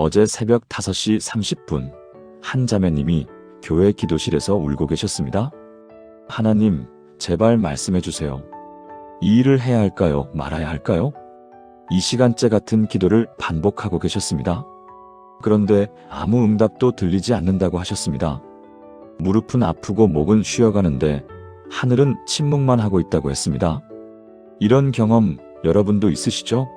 어제 새벽 5시 30분 한 자매님이 교회 기도실에서 울고 계셨습니다. 하나님, 제발 말씀해 주세요. 이 일을 해야 할까요? 말아야 할까요? 이 시간째 같은 기도를 반복하고 계셨습니다. 그런데 아무 응답도 들리지 않는다고 하셨습니다. 무릎은 아프고 목은 쉬어가는데 하늘은 침묵만 하고 있다고 했습니다. 이런 경험 여러분도 있으시죠?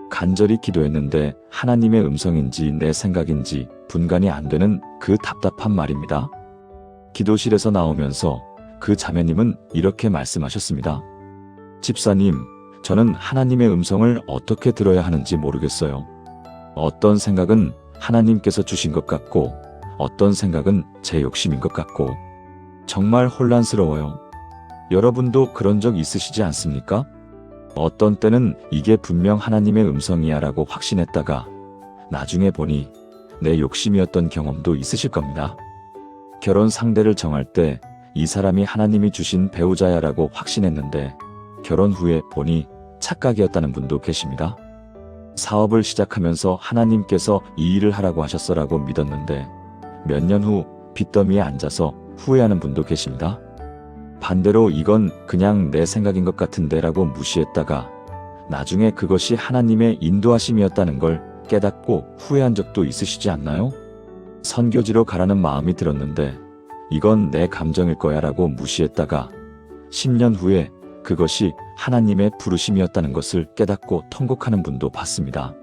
간절히 기도했는데 하나님의 음성인지 내 생각인지 분간이 안 되는 그 답답한 말입니다. 기도실에서 나오면서 그 자매님은 이렇게 말씀하셨습니다. 집사님, 저는 하나님의 음성을 어떻게 들어야 하는지 모르겠어요. 어떤 생각은 하나님께서 주신 것 같고 어떤 생각은 제 욕심인 것 같고 정말 혼란스러워요. 여러분도 그런 적 있으시지 않습니까? 어떤 때는 이게 분명 하나님의 음성이야 라고 확신했다가 나중에 보니 내 욕심이었던 경험도 있으실 겁니다. 결혼 상대를 정할 때 이 사람이 하나님이 주신 배우자야 라고 확신했는데 결혼 후에 보니 착각이었다는 분도 계십니다. 사업을 시작하면서 하나님께서 이 일을 하라고 하셨어라고 믿었는데 몇 년 후 빚더미에 앉아서 후회하는 분도 계십니다. 반대로 이건 그냥 내 생각인 것 같은데 라고 무시했다가 나중에 그것이 하나님의 인도하심이었다는 걸 깨닫고 후회한 적도 있으시지 않나요? 선교지로 가라는 마음이 들었는데 이건 내 감정일 거야 라고 무시했다가 10년 후에 그것이 하나님의 부르심이었다는 것을 깨닫고 통곡하는 분도 봤습니다.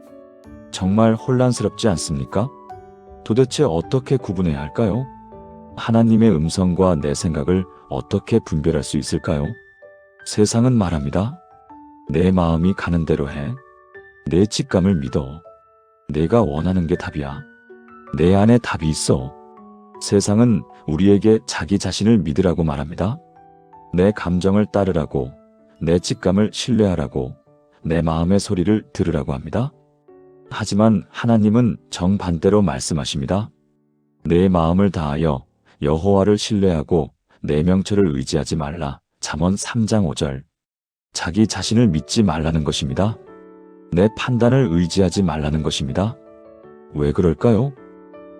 정말 혼란스럽지 않습니까? 도대체 어떻게 구분해야 할까요? 하나님의 음성과 내 생각을 어떻게 분별할 수 있을까요? 세상은 말합니다. 내 마음이 가는 대로 해. 내 직감을 믿어. 내가 원하는 게 답이야. 내 안에 답이 있어. 세상은 우리에게 자기 자신을 믿으라고 말합니다. 내 감정을 따르라고, 내 직감을 신뢰하라고, 내 마음의 소리를 들으라고 합니다. 하지만 하나님은 정반대로 말씀하십니다. 내 마음을 다하여 여호와를 신뢰하고 내 명철을 의지하지 말라. 잠언 3장 5절. 자기 자신을 믿지 말라는 것입니다. 내 판단을 의지하지 말라는 것입니다. 왜 그럴까요?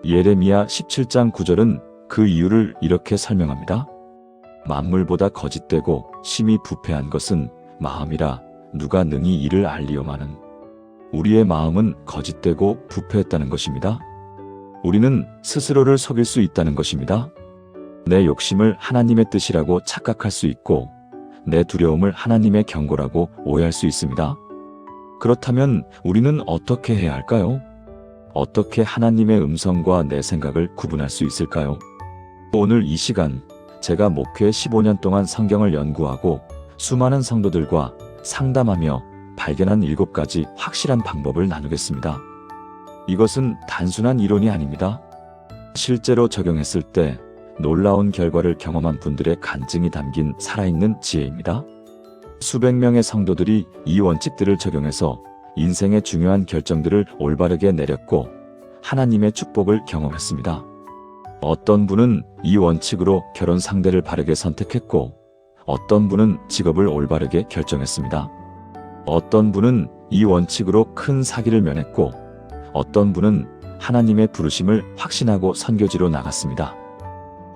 예레미야 17장 9절은 그 이유를 이렇게 설명합니다. 만물보다 거짓되고 심히 부패한 것은 마음이라 누가 능히 이를 알리오마는. 우리의 마음은 거짓되고 부패했다는 것입니다. 우리는 스스로를 속일 수 있다는 것입니다. 내 욕심을 하나님의 뜻이라고 착각할 수 있고 내 두려움을 하나님의 경고라고 오해할 수 있습니다. 그렇다면 우리는 어떻게 해야 할까요? 어떻게 하나님의 음성과 내 생각을 구분할 수 있을까요? 오늘 이 시간 제가 목회 15년 동안 성경을 연구하고 수많은 성도들과 상담하며 발견한 7가지 확실한 방법을 나누겠습니다. 이것은 단순한 이론이 아닙니다. 실제로 적용했을 때 놀라운 결과를 경험한 분들의 간증이 담긴 살아있는 지혜입니다. 수백 명의 성도들이 이 원칙들을 적용해서 인생의 중요한 결정들을 올바르게 내렸고 하나님의 축복을 경험했습니다. 어떤 분은 이 원칙으로 결혼 상대를 바르게 선택했고 어떤 분은 직업을 올바르게 결정했습니다. 어떤 분은 이 원칙으로 큰 사기를 면했고 어떤 분은 하나님의 부르심을 확신하고 선교지로 나갔습니다.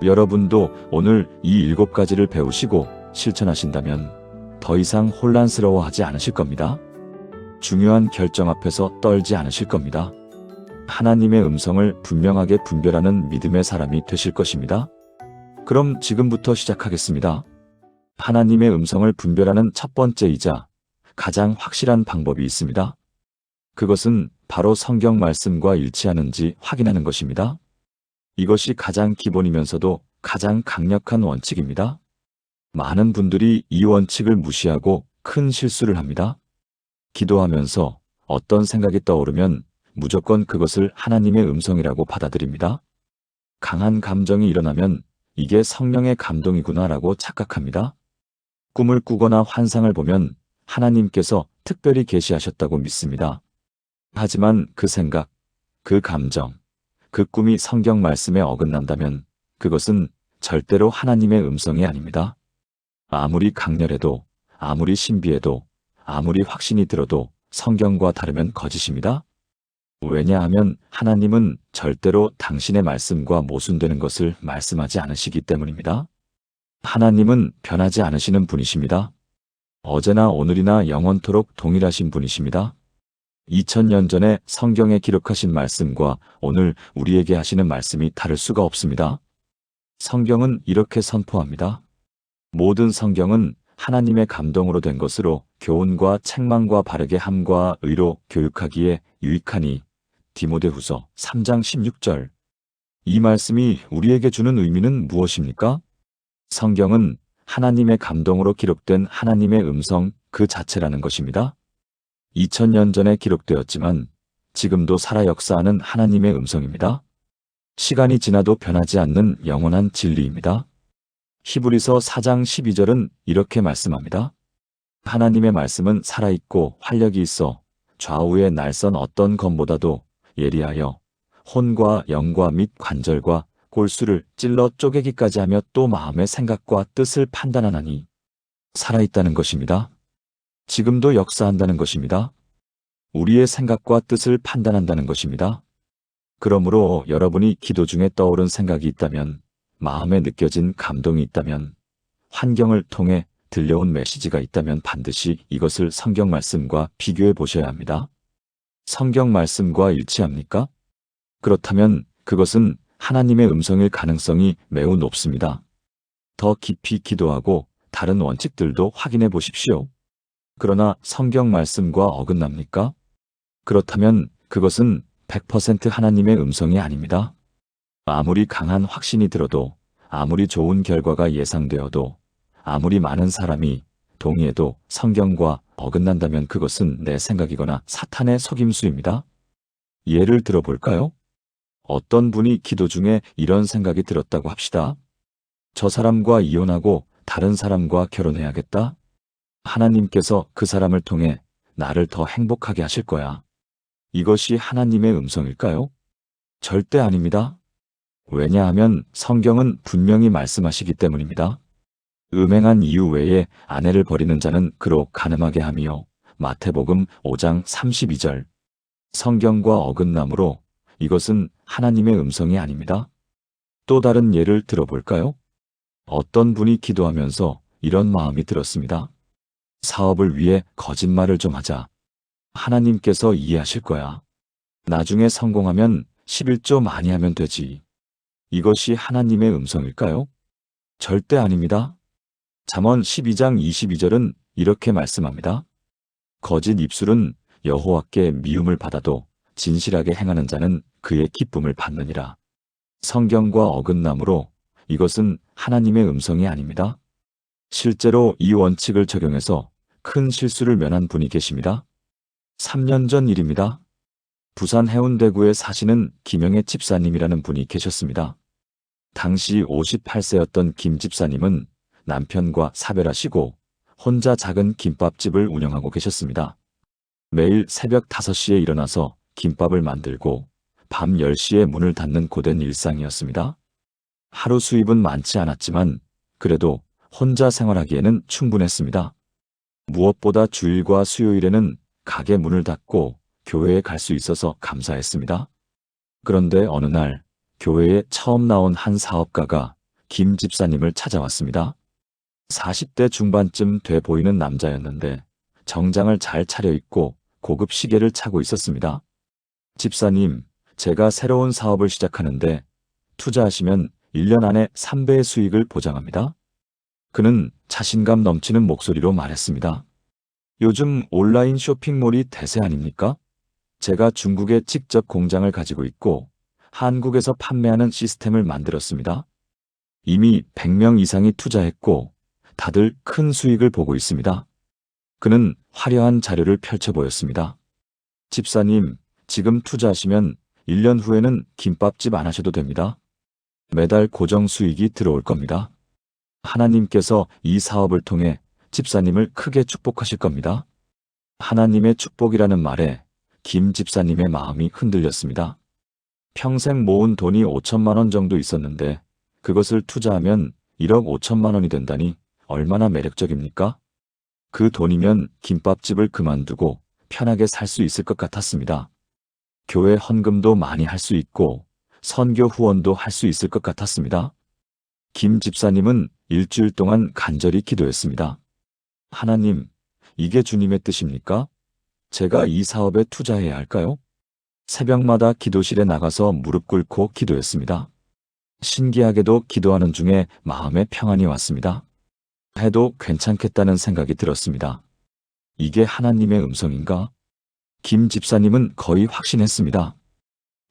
여러분도 오늘 이 7가지를 배우시고 실천하신다면 더 이상 혼란스러워하지 않으실 겁니다. 중요한 결정 앞에서 떨지 않으실 겁니다. 하나님의 음성을 분명하게 분별하는 믿음의 사람이 되실 것입니다. 그럼 지금부터 시작하겠습니다. 하나님의 음성을 분별하는 첫 번째이자 가장 확실한 방법이 있습니다. 그것은 바로 성경 말씀과 일치하는지 확인하는 것입니다. 이것이 가장 기본이면서도 가장 강력한 원칙입니다. 많은 분들이 이 원칙을 무시하고 큰 실수를 합니다. 기도하면서 어떤 생각이 떠오르면 무조건 그것을 하나님의 음성이라고 받아들입니다. 강한 감정이 일어나면 이게 성령의 감동이구나라고 착각합니다. 꿈을 꾸거나 환상을 보면 하나님께서 특별히 계시하셨다고 믿습니다. 하지만 그 생각, 그 감정, 그 꿈이 성경 말씀에 어긋난다면 그것은 절대로 하나님의 음성이 아닙니다. 아무리 강렬해도, 아무리 신비해도, 아무리 확신이 들어도 성경과 다르면 거짓입니다. 왜냐하면 하나님은 절대로 당신의 말씀과 모순되는 것을 말씀하지 않으시기 때문입니다. 하나님은 변하지 않으시는 분이십니다. 어제나 오늘이나 영원토록 동일하신 분이십니다. 2000년 전에 성경에 기록하신 말씀과 오늘 우리에게 하시는 말씀이 다를 수가 없습니다. 성경은 이렇게 선포합니다. 모든 성경은 하나님의 감동으로 된 것으로 교훈과 책망과 바르게 함과 의로 교육하기에 유익하니. 디모데후서 3장 16절. 이 말씀이 우리에게 주는 의미는 무엇입니까? 성경은 하나님의 감동으로 기록된 하나님의 음성 그 자체라는 것입니다. 2000년 전에 기록되었지만 지금도 살아 역사하는 하나님의 음성입니다. 시간이 지나도 변하지 않는 영원한 진리입니다. 히브리서 4장 12절은 이렇게 말씀합니다. 하나님의 말씀은 살아있고 활력이 있어 좌우의 날선 어떤 검보다도 예리하여 혼과 영과 및 관절과 골수를 찔러 쪼개기까지 하며 또 마음의 생각과 뜻을 판단하나니. 살아있다는 것입니다. 지금도 역사한다는 것입니다. 우리의 생각과 뜻을 판단한다는 것입니다. 그러므로 여러분이 기도 중에 떠오른 생각이 있다면, 마음에 느껴진 감동이 있다면, 환경을 통해 들려온 메시지가 있다면 반드시 이것을 성경 말씀과 비교해 보셔야 합니다. 성경 말씀과 일치합니까? 그렇다면 그것은 하나님의 음성일 가능성이 매우 높습니다. 더 깊이 기도하고 다른 원칙들도 확인해 보십시오. 그러나 성경 말씀과 어긋납니까? 그렇다면 그것은 100% 하나님의 음성이 아닙니다. 아무리 강한 확신이 들어도, 아무리 좋은 결과가 예상되어도, 아무리 많은 사람이 동의해도 성경과 어긋난다면 그것은 내 생각이거나 사탄의 속임수입니다. 예를 들어볼까요? 어떤 분이 기도 중에 이런 생각이 들었다고 합시다. 저 사람과 이혼하고 다른 사람과 결혼해야겠다. 하나님께서 그 사람을 통해 나를 더 행복하게 하실 거야. 이것이 하나님의 음성일까요? 절대 아닙니다. 왜냐하면 성경은 분명히 말씀하시기 때문입니다. 음행한 이유 외에 아내를 버리는 자는 그로 간음하게 하며. 마태복음 5장 32절. 성경과 어긋나므로 이것은 하나님의 음성이 아닙니다. 또 다른 예를 들어볼까요? 어떤 분이 기도하면서 이런 마음이 들었습니다. 사업을 위해 거짓말을 좀 하자. 하나님께서 이해하실 거야. 나중에 성공하면 11조 많이 하면 되지. 이것이 하나님의 음성일까요? 절대 아닙니다. 잠언 12장 22절은 이렇게 말씀합니다. 거짓 입술은 여호와께 미움을 받아도 진실하게 행하는 자는 그의 기쁨을 받느니라. 성경과 어긋나므로 이것은 하나님의 음성이 아닙니다. 실제로 이 원칙을 적용해서 큰 실수를 면한 분이 계십니다. 3년 전 일입니다. 부산 해운대구에 사시는 김영애 집사님이라는 분이 계셨습니다. 당시 58세였던 김 집사님은 남편과 사별하시고 혼자 작은 김밥집을 운영하고 계셨습니다. 매일 새벽 5시에 일어나서 김밥을 만들고 밤 10시에 문을 닫는 고된 일상이었습니다. 하루 수입은 많지 않았지만 그래도 혼자 생활하기에는 충분했습니다. 무엇보다 주일과 수요일에는 가게 문을 닫고 교회에 갈 수 있어서 감사했습니다. 그런데 어느 날 교회에 처음 나온 한 사업가가 김 집사님을 찾아왔습니다. 40대 중반쯤 돼 보이는 남자였는데 정장을 잘 차려입고 고급 시계를 차고 있었습니다. 집사님, 제가 새로운 사업을 시작하는데 투자하시면 1년 안에 3배의 수익을 보장합니다. 그는 자신감 넘치는 목소리로 말했습니다. 요즘 온라인 쇼핑몰이 대세 아닙니까? 제가 중국에 직접 공장을 가지고 있고 한국에서 판매하는 시스템을 만들었습니다. 이미 100명 이상이 투자했고 다들 큰 수익을 보고 있습니다. 그는 화려한 자료를 펼쳐 보였습니다. 집사님, 지금 투자하시면 1년 후에는 김밥집 안 하셔도 됩니다. 매달 고정 수익이 들어올 겁니다. 하나님께서 이 사업을 통해 집사님을 크게 축복하실 겁니다. 하나님의 축복이라는 말에 김 집사님의 마음이 흔들렸습니다. 평생 모은 돈이 5천만 원 정도 있었는데 그것을 투자하면 1억 5천만 원이 된다니 얼마나 매력적입니까? 그 돈이면 김밥집을 그만두고 편하게 살 수 있을 것 같았습니다. 교회 헌금도 많이 할 수 있고 선교 후원도 할 수 있을 것 같았습니다. 김 집사님은 일주일 동안 간절히 기도했습니다. 하나님, 이게 주님의 뜻입니까? 제가 이 사업에 투자해야 할까요? 새벽마다 기도실에 나가서 무릎 꿇고 기도했습니다. 신기하게도 기도하는 중에 마음에 평안이 왔습니다. 해도 괜찮겠다는 생각이 들었습니다. 이게 하나님의 음성인가? 김 집사님은 거의 확신했습니다.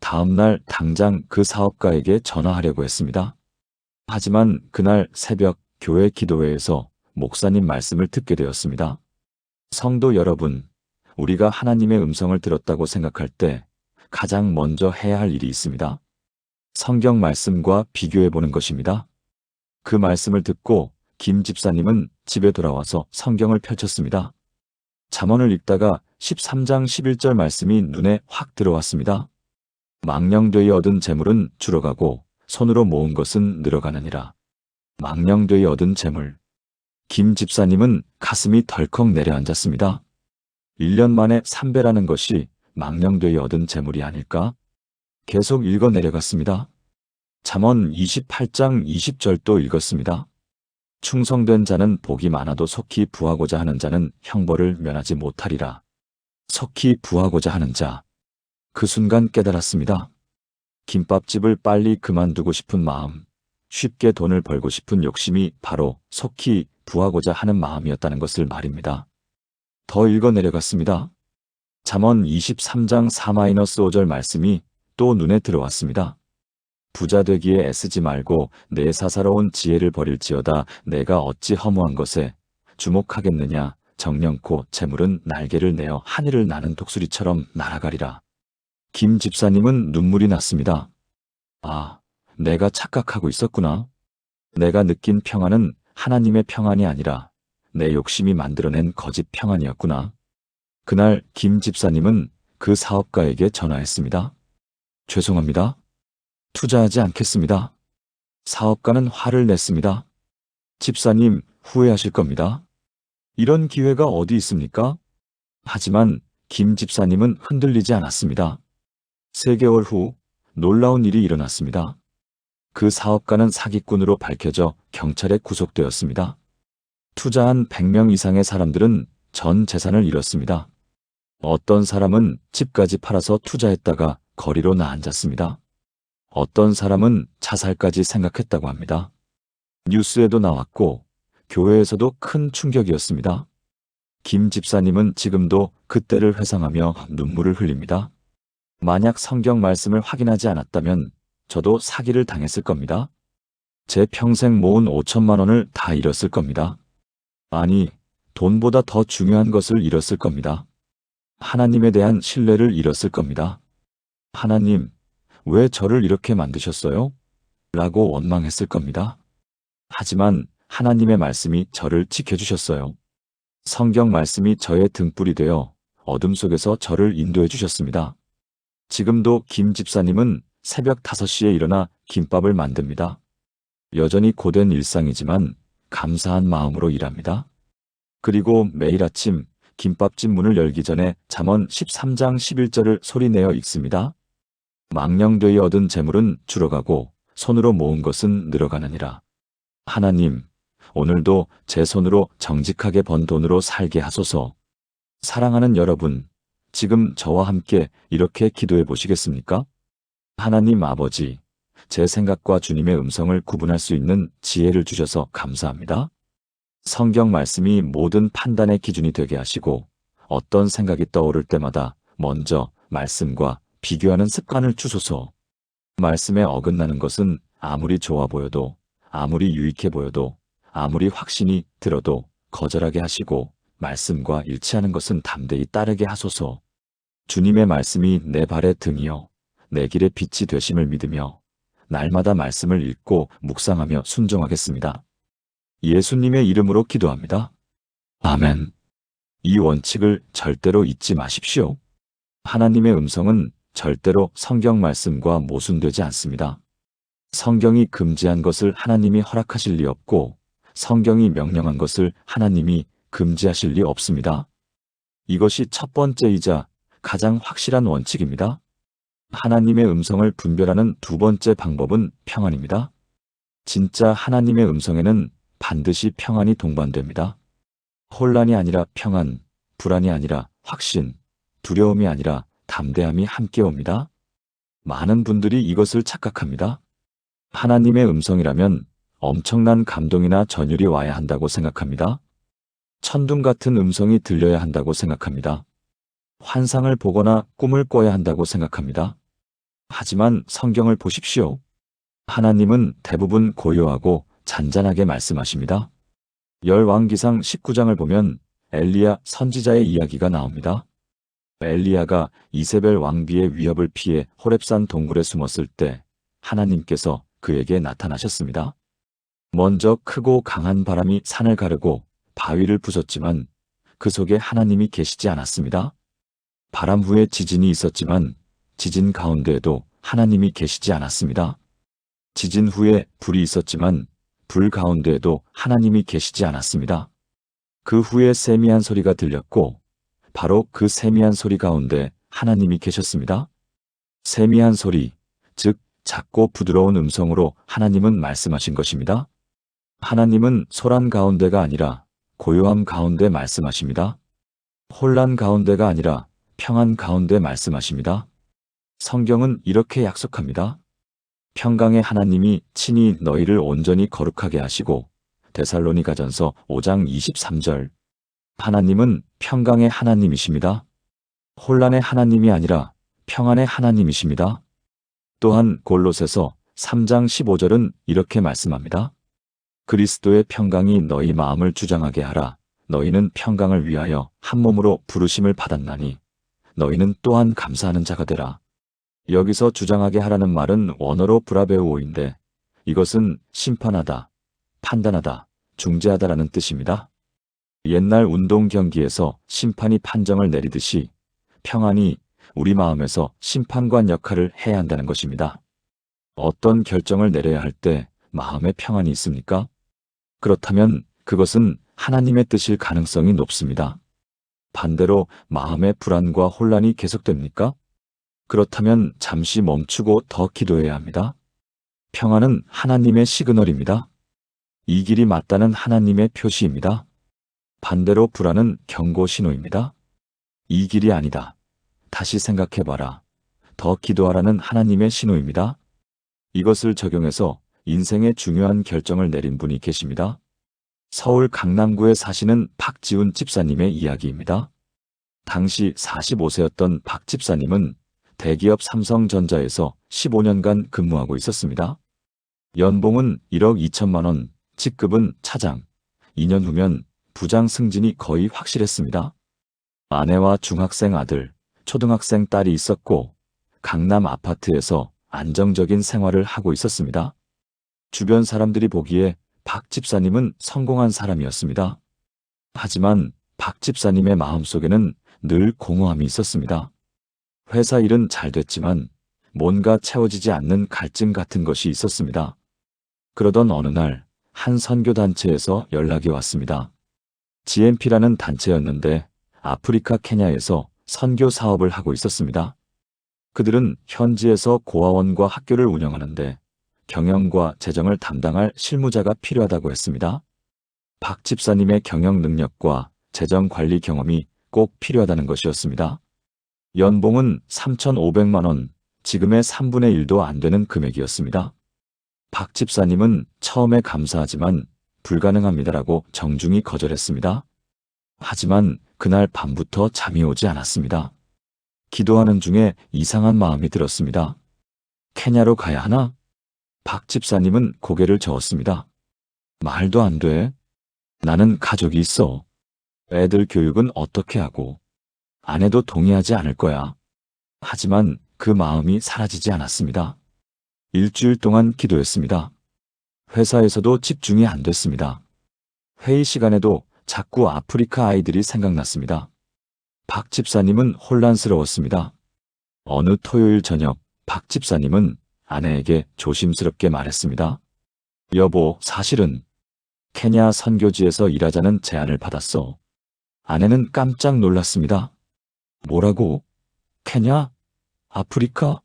다음 날 당장 그 사업가에게 전화하려고 했습니다. 하지만 그날 새벽 교회 기도회에서 목사님 말씀을 듣게 되었습니다. 성도 여러분, 우리가 하나님의 음성을 들었다고 생각할 때 가장 먼저 해야 할 일이 있습니다. 성경 말씀과 비교해 보는 것입니다. 그 말씀을 듣고 김 집사님은 집에 돌아와서 성경을 펼쳤습니다. 잠언을 읽다가 13장 11절 말씀이 눈에 확 들어왔습니다. 망령되이 얻은 재물은 줄어가고 손으로 모은 것은 늘어가느니라. 망령되이 얻은 재물. 김 집사님은 가슴이 덜컥 내려앉았습니다. 1년 만에 3배라는 것이 망령되이 얻은 재물이 아닐까? 계속 읽어 내려갔습니다. 잠언 28장 20절도 읽었습니다. 충성된 자는 복이 많아도 속히 부하고자 하는 자는 형벌을 면하지 못하리라. 속히 부하고자 하는 자. 그 순간 깨달았습니다. 김밥집을 빨리 그만두고 싶은 마음, 쉽게 돈을 벌고 싶은 욕심이 바로 속히 부하고자 하는 마음이었다는 것을 말입니다. 더 읽어 내려갔습니다. 잠언 23장 4-5절 말씀이 또 눈에 들어왔습니다. 부자 되기에 애쓰지 말고 내 사사로운 지혜를 버릴지어다. 내가 어찌 허무한 것에 주목하겠느냐. 정령코 재물은 날개를 내어 하늘을 나는 독수리처럼 날아가리라. 김 집사님은 눈물이 났습니다. 아, 내가 착각하고 있었구나. 내가 느낀 평안은 하나님의 평안이 아니라 내 욕심이 만들어낸 거짓 평안이었구나. 그날 김 집사님은 그 사업가에게 전화했습니다. 죄송합니다. 투자하지 않겠습니다. 사업가는 화를 냈습니다. 집사님, 후회하실 겁니다. 이런 기회가 어디 있습니까? 하지만 김 집사님은 흔들리지 않았습니다. 3개월 후 놀라운 일이 일어났습니다. 그 사업가는 사기꾼으로 밝혀져 경찰에 구속되었습니다. 투자한 100명 이상의 사람들은 전 재산을 잃었습니다. 어떤 사람은 집까지 팔아서 투자했다가 거리로 나앉았습니다. 어떤 사람은 자살까지 생각했다고 합니다. 뉴스에도 나왔고 교회에서도 큰 충격이었습니다. 김 집사님은 지금도 그때를 회상하며 눈물을 흘립니다. 만약 성경 말씀을 확인하지 않았다면 저도 사기를 당했을 겁니다. 제 평생 모은 5천만 원을 다 잃었을 겁니다. 아니, 돈보다 더 중요한 것을 잃었을 겁니다. 하나님에 대한 신뢰를 잃었을 겁니다. 하나님, 왜 저를 이렇게 만드셨어요? 라고 원망했을 겁니다. 하지만 하나님의 말씀이 저를 지켜주셨어요. 성경 말씀이 저의 등불이 되어 어둠 속에서 저를 인도해 주셨습니다. 지금도 김 집사님은 새벽 5시에 일어나 김밥을 만듭니다. 여전히 고된 일상이지만 감사한 마음으로 일합니다. 그리고 매일 아침 김밥집 문을 열기 전에 잠언 13장 11절을 소리내어 읽습니다. 망령되이 얻은 재물은 줄어가고 손으로 모은 것은 늘어가느니라. 하나님, 오늘도 제 손으로 정직하게 번 돈으로 살게 하소서. 사랑하는 여러분, 지금 저와 함께 이렇게 기도해 보시겠습니까? 하나님 아버지, 제 생각과 주님의 음성을 구분할 수 있는 지혜를 주셔서 감사합니다. 성경 말씀이 모든 판단의 기준이 되게 하시고 어떤 생각이 떠오를 때마다 먼저 말씀과 비교하는 습관을 주소서. 말씀에 어긋나는 것은 아무리 좋아 보여도, 아무리 유익해 보여도, 아무리 확신이 들어도 거절하게 하시고 말씀과 일치하는 것은 담대히 따르게 하소서. 주님의 말씀이 내 발의 등이요 내 길의 빛이 되심을 믿으며 날마다 말씀을 읽고 묵상하며 순종하겠습니다. 예수님의 이름으로 기도합니다. 아멘. 이 원칙을 절대로 잊지 마십시오. 하나님의 음성은 절대로 성경 말씀과 모순되지 않습니다. 성경이 금지한 것을 하나님이 허락하실 리 없고 성경이 명령한 것을 하나님이 금지하실 리 없습니다. 이것이 첫 번째이자 가장 확실한 원칙입니다. 하나님의 음성을 분별하는 두 번째 방법은 평안입니다. 진짜 하나님의 음성에는 반드시 평안이 동반됩니다. 혼란이 아니라 평안, 불안이 아니라 확신, 두려움이 아니라 담대함이 함께 옵니다. 많은 분들이 이것을 착각합니다. 하나님의 음성이라면 엄청난 감동이나 전율이 와야 한다고 생각합니다. 천둥 같은 음성이 들려야 한다고 생각합니다. 환상을 보거나 꿈을 꿔야 한다고 생각합니다. 하지만 성경을 보십시오. 하나님은 대부분 고요하고 잔잔하게 말씀하십니다. 열왕기상 19장을 보면 엘리야 선지자의 이야기가 나옵니다. 엘리야가 이세벨 왕비의 위협을 피해 호렙산 동굴에 숨었을 때 하나님께서 그에게 나타나셨습니다. 먼저 크고 강한 바람이 산을 가르고 바위를 부쉈지만 그 속에 하나님이 계시지 않았습니다. 바람 후에 지진이 있었지만 지진 가운데에도 하나님이 계시지 않았습니다. 지진 후에 불이 있었지만 불 가운데에도 하나님이 계시지 않았습니다. 그 후에 세미한 소리가 들렸고 바로 그 세미한 소리 가운데 하나님이 계셨습니다. 세미한 소리, 즉 작고 부드러운 음성으로 하나님은 말씀하신 것입니다. 하나님은 소란 가운데가 아니라 고요함 가운데 말씀하십니다. 혼란 가운데가 아니라 평안 가운데 말씀하십니다. 성경은 이렇게 약속합니다. 평강의 하나님이 친히 너희를 온전히 거룩하게 하시고 데살로니가전서 5장 23절. 하나님은 평강의 하나님이십니다. 혼란의 하나님이 아니라 평안의 하나님이십니다. 또한 골로새서 3장 15절은 이렇게 말씀합니다. 그리스도의 평강이 너희 마음을 주장하게 하라. 너희는 평강을 위하여 한 몸으로 부르심을 받았나니 너희는 또한 감사하는 자가 되라. 여기서 주장하게 하라는 말은 원어로 브라베오인데 이것은 심판하다, 판단하다, 중재하다라는 뜻입니다. 옛날 운동 경기에서 심판이 판정을 내리듯이 평안이 우리 마음에서 심판관 역할을 해야 한다는 것입니다. 어떤 결정을 내려야 할 때 마음에 평안이 있습니까? 그렇다면 그것은 하나님의 뜻일 가능성이 높습니다. 반대로 마음의 불안과 혼란이 계속됩니까? 그렇다면 잠시 멈추고 더 기도해야 합니다. 평안은 하나님의 시그널입니다. 이 길이 맞다는 하나님의 표시입니다. 반대로 불안은 경고 신호입니다. 이 길이 아니다. 다시 생각해봐라. 더 기도하라는 하나님의 신호입니다. 이것을 적용해서 인생의 중요한 결정을 내린 분이 계십니다. 서울 강남구에 사시는 박지훈 집사님의 이야기입니다. 당시 45세였던 박 집사님은 대기업 삼성전자에서 15년간 근무하고 있었습니다. 연봉은 1억 2천만 원, 직급은 차장. 2년 후면 부장 승진이 거의 확실했습니다. 아내와 중학생 아들, 초등학생 딸이 있었고 강남 아파트에서 안정적인 생활을 하고 있었습니다. 주변 사람들이 보기에 박 집사님은 성공한 사람이었습니다. 하지만 박 집사님의 마음속에는 늘 공허함이 있었습니다. 회사 일은 잘 됐지만 뭔가 채워지지 않는 갈증 같은 것이 있었습니다. 그러던 어느 날 한 선교단체에서 연락이 왔습니다. GMP라는 단체였는데 아프리카 케냐에서 선교 사업을 하고 있었습니다. 그들은 현지에서 고아원과 학교를 운영하는데 경영과 재정을 담당할 실무자가 필요하다고 했습니다. 박 집사님의 경영 능력과 재정 관리 경험이 꼭 필요하다는 것이었습니다. 연봉은 3,500만 원, 지금의 3분의 1도 안 되는 금액이었습니다. 박 집사님은 처음에 감사하지만 불가능합니다라고 정중히 거절했습니다. 하지만 그날 밤부터 잠이 오지 않았습니다. 기도하는 중에 이상한 마음이 들었습니다. 케냐로 가야 하나? 박 집사님은 고개를 저었습니다. 말도 안 돼. 나는 가족이 있어. 애들 교육은 어떻게 하고. 아내도 동의하지 않을 거야. 하지만 그 마음이 사라지지 않았습니다. 일주일 동안 기도했습니다. 회사에서도 집중이 안 됐습니다. 회의 시간에도 자꾸 아프리카 아이들이 생각났습니다. 박 집사님은 혼란스러웠습니다. 어느 토요일 저녁 박 집사님은 아내에게 조심스럽게 말했습니다. 여보, 사실은 케냐 선교지에서 일하자는 제안을 받았어. 아내는 깜짝 놀랐습니다. 뭐라고? 케냐? 아프리카?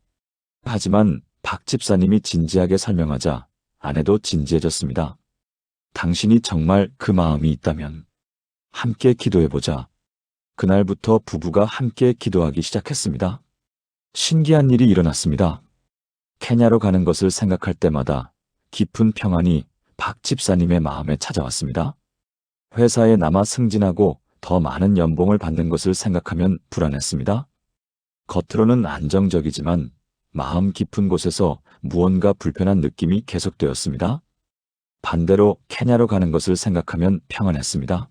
하지만 박 집사님이 진지하게 설명하자 아내도 진지해졌습니다. 당신이 정말 그 마음이 있다면 함께 기도해보자. 그날부터 부부가 함께 기도하기 시작했습니다. 신기한 일이 일어났습니다. 케냐로 가는 것을 생각할 때마다 깊은 평안이 박 집사님의 마음에 찾아왔습니다. 회사에 남아 승진하고 더 많은 연봉을 받는 것을 생각하면 불안했습니다. 겉으로는 안정적이지만 마음 깊은 곳에서 무언가 불편한 느낌이 계속되었습니다. 반대로 케냐로 가는 것을 생각하면 평안했습니다.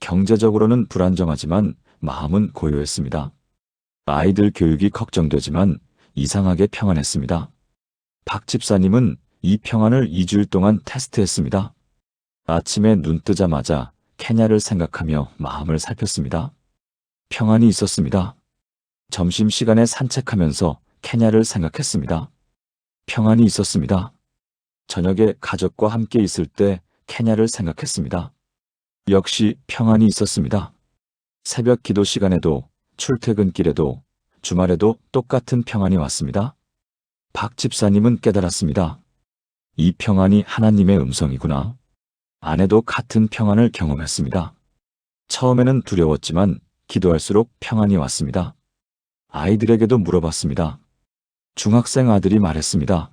경제적으로는 불안정하지만 마음은 고요했습니다. 아이들 교육이 걱정되지만 이상하게 평안했습니다. 박 집사님은 이 평안을 2주일 동안 테스트했습니다. 아침에 눈 뜨자마자 케냐를 생각하며 마음을 살폈습니다. 평안이 있었습니다. 점심시간에 산책하면서 케냐를 생각했습니다. 평안이 있었습니다. 저녁에 가족과 함께 있을 때 케냐를 생각했습니다. 역시 평안이 있었습니다. 새벽 기도 시간에도 출퇴근길에도 주말에도 똑같은 평안이 왔습니다. 박 집사님은 깨달았습니다. 이 평안이 하나님의 음성이구나. 아내도 같은 평안을 경험했습니다. 처음에는 두려웠지만 기도할수록 평안이 왔습니다. 아이들에게도 물어봤습니다. 중학생 아들이 말했습니다.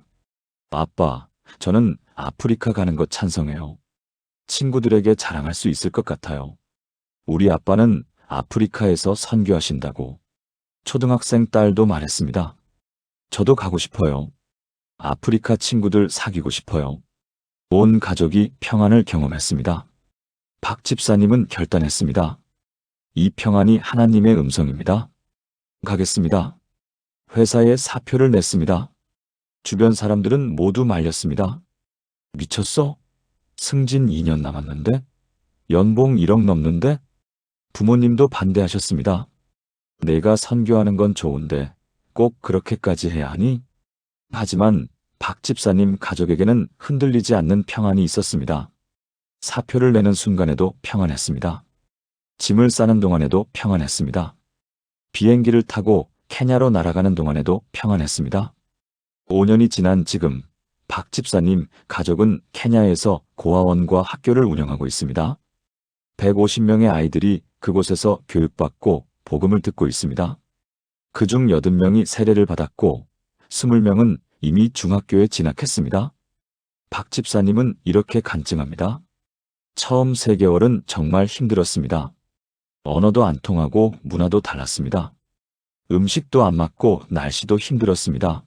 아빠, 저는 아프리카 가는 것 찬성해요. 친구들에게 자랑할 수 있을 것 같아요. 우리 아빠는 아프리카에서 선교하신다고. 초등학생 딸도 말했습니다. 저도 가고 싶어요. 아프리카 친구들 사귀고 싶어요. 온 가족이 평안을 경험했습니다. 박 집사님은 결단했습니다. 이 평안이 하나님의 음성입니다. 가겠습니다. 회사에 사표를 냈습니다. 주변 사람들은 모두 말렸습니다. 미쳤어? 승진 2년 남았는데? 연봉 1억 넘는데? 부모님도 반대하셨습니다. 내가 선교하는 건 좋은데 꼭 그렇게까지 해야 하니? 하지만 박 집사님 가족에게는 흔들리지 않는 평안이 있었습니다. 사표를 내는 순간에도 평안했습니다. 짐을 싸는 동안에도 평안했습니다. 비행기를 타고 케냐로 날아가는 동안에도 평안했습니다. 5년이 지난 지금 박 집사님 가족은 케냐에서 고아원과 학교를 운영하고 있습니다. 150명의 아이들이 그곳에서 교육받고 복음을 듣고 있습니다. 그중 80명이 세례를 받았고 20명은 이미 중학교에 진학했습니다. 박 집사님은 이렇게 간증합니다. 처음 3개월은 정말 힘들었습니다. 언어도 안 통하고 문화도 달랐습니다. 음식도 안 맞고 날씨도 힘들었습니다.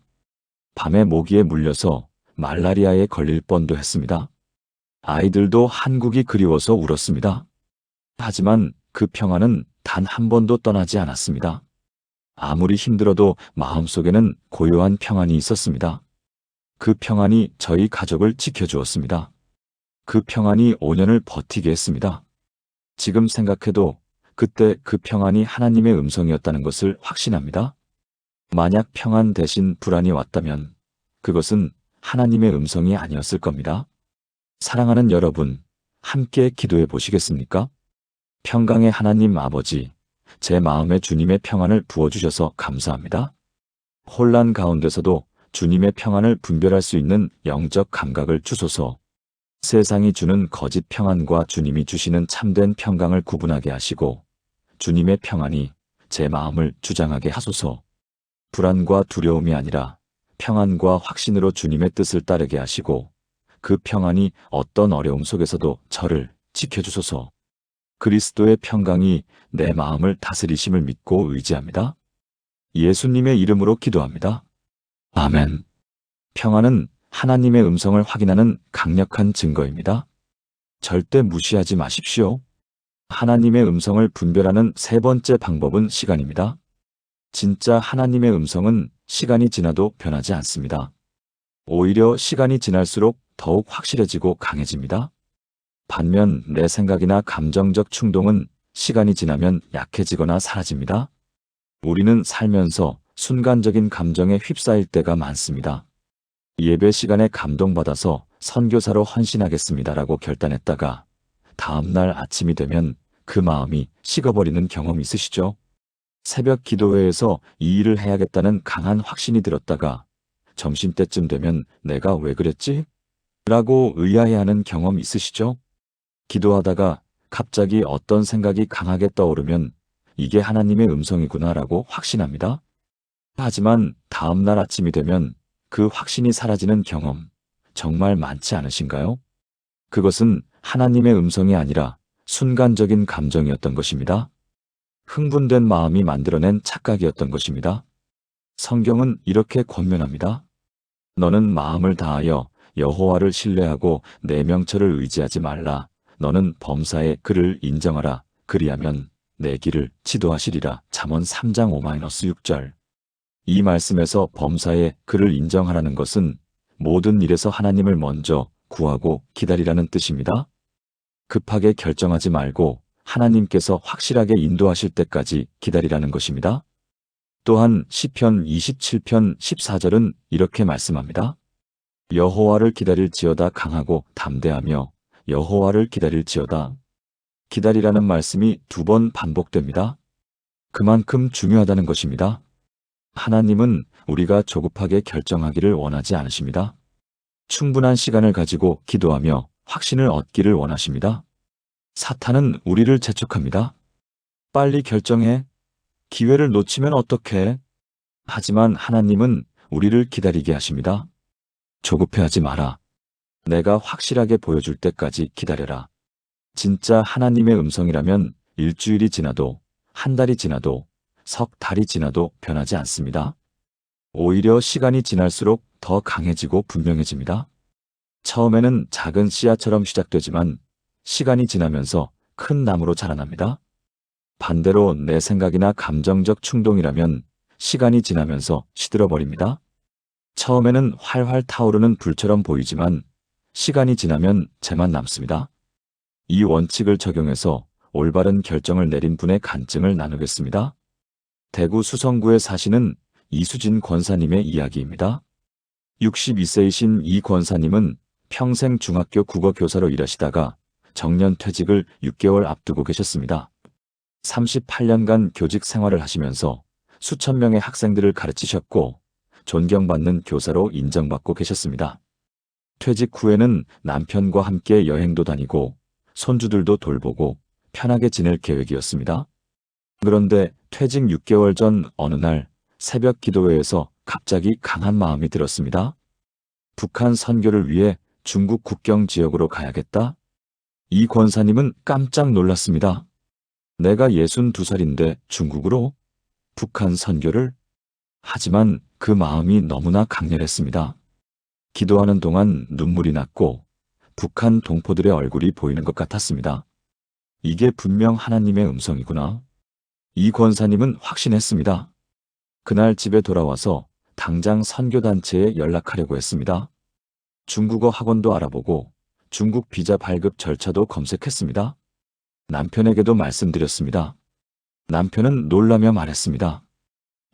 밤에 모기에 물려서 말라리아에 걸릴 뻔도 했습니다. 아이들도 한국이 그리워서 울었습니다. 하지만 그 평안은 단 한 번도 떠나지 않았습니다. 아무리 힘들어도 마음속에는 고요한 평안이 있었습니다. 그 평안이 저희 가족을 지켜주었습니다. 그 평안이 5년을 버티게 했습니다. 지금 생각해도 그때 그 평안이 하나님의 음성이었다는 것을 확신합니다. 만약 평안 대신 불안이 왔다면 그것은 하나님의 음성이 아니었을 겁니다. 사랑하는 여러분, 함께 기도해 보시겠습니까? 평강의 하나님 아버지, 제 마음에 주님의 평안을 부어주셔서 감사합니다. 혼란 가운데서도 주님의 평안을 분별할 수 있는 영적 감각을 주소서. 세상이 주는 거짓 평안과 주님이 주시는 참된 평강을 구분하게 하시고 주님의 평안이 제 마음을 주장하게 하소서. 불안과 두려움이 아니라 평안과 확신으로 주님의 뜻을 따르게 하시고 그 평안이 어떤 어려움 속에서도 저를 지켜주소서. 그리스도의 평강이 내 마음을 다스리심을 믿고 의지합니다. 예수님의 이름으로 기도합니다. 아멘. 평안은 하나님의 음성을 확인하는 강력한 증거입니다. 절대 무시하지 마십시오. 하나님의 음성을 분별하는 3번째 방법은 시간입니다. 진짜 하나님의 음성은 시간이 지나도 변하지 않습니다. 오히려 시간이 지날수록 더욱 확실해지고 강해집니다. 반면 내 생각이나 감정적 충동은 시간이 지나면 약해지거나 사라집니다. 우리는 살면서 순간적인 감정에 휩싸일 때가 많습니다. 예배 시간에 감동받아서 선교사로 헌신하겠습니다라고 결단했다가 다음날 아침이 되면 그 마음이 식어버리는 경험 있으시죠? 새벽 기도회에서 이 일을 해야겠다는 강한 확신이 들었다가 점심때쯤 되면 내가 왜 그랬지? 라고 의아해하는 경험 있으시죠? 기도하다가 갑자기 어떤 생각이 강하게 떠오르면 이게 하나님의 음성이구나라고 확신합니다. 하지만 다음날 아침이 되면 그 확신이 사라지는 경험 정말 많지 않으신가요? 그것은 하나님의 음성이 아니라 순간적인 감정이었던 것입니다. 흥분된 마음이 만들어낸 착각이었던 것입니다. 성경은 이렇게 권면합니다. 너는 마음을 다하여 여호와를 신뢰하고 내 명철을 의지하지 말라. 너는 범사에 그를 인정하라. 그리하면 내 길을 지도하시리라. 잠언 3장 5-6절. 이 말씀에서 범사에 그를 인정하라는 것은 모든 일에서 하나님을 먼저 구하고 기다리라는 뜻입니다. 급하게 결정하지 말고 하나님께서 확실하게 인도하실 때까지 기다리라는 것입니다. 또한 시편 27편 14절은 이렇게 말씀합니다. 여호와를 기다릴지어다. 강하고 담대하며 여호와를 기다릴지어다. 기다리라는 말씀이 2번 반복됩니다. 그만큼 중요하다는 것입니다. 하나님은 우리가 조급하게 결정하기를 원하지 않으십니다. 충분한 시간을 가지고 기도하며 확신을 얻기를 원하십니다. 사탄은 우리를 재촉합니다. 빨리 결정해. 기회를 놓치면 어떡해? 하지만 하나님은 우리를 기다리게 하십니다. 조급해하지 마라. 내가 확실하게 보여줄 때까지 기다려라. 진짜 하나님의 음성이라면 일주일이 지나도, 한 달이 지나도, 석 달이 지나도 변하지 않습니다. 오히려 시간이 지날수록 더 강해지고 분명해집니다. 처음에는 작은 씨앗처럼 시작되지만 시간이 지나면서 큰 나무로 자라납니다. 반대로 내 생각이나 감정적 충동이라면 시간이 지나면서 시들어버립니다. 처음에는 활활 타오르는 불처럼 보이지만 시간이 지나면 재만 남습니다. 이 원칙을 적용해서 올바른 결정을 내린 분의 간증을 나누겠습니다. 대구 수성구에 사시는 이수진 권사님의 이야기입니다. 62세이신 이 권사님은 평생 중학교 국어 교사로 일하시다가 정년 퇴직을 6개월 앞두고 계셨습니다. 38년간 교직 생활을 하시면서 수천 명의 학생들을 가르치셨고 존경받는 교사로 인정받고 계셨습니다. 퇴직 후에는 남편과 함께 여행도 다니고 손주들도 돌보고 편하게 지낼 계획이었습니다. 그런데 퇴직 6개월 전 어느 날 새벽 기도회에서 갑자기 강한 마음이 들었습니다. 북한 선교를 위해 중국 국경 지역으로 가야겠다? 이 권사님은 깜짝 놀랐습니다. 내가 62살인데 중국으로? 북한 선교를? 하지만 그 마음이 너무나 강렬했습니다. 기도하는 동안 눈물이 났고 북한 동포들의 얼굴이 보이는 것 같았습니다. 이게 분명 하나님의 음성이구나. 이 권사님은 확신했습니다. 그날 집에 돌아와서 당장 선교단체에 연락하려고 했습니다. 중국어 학원도 알아보고 중국 비자 발급 절차도 검색했습니다. 남편에게도 말씀드렸습니다. 남편은 놀라며 말했습니다.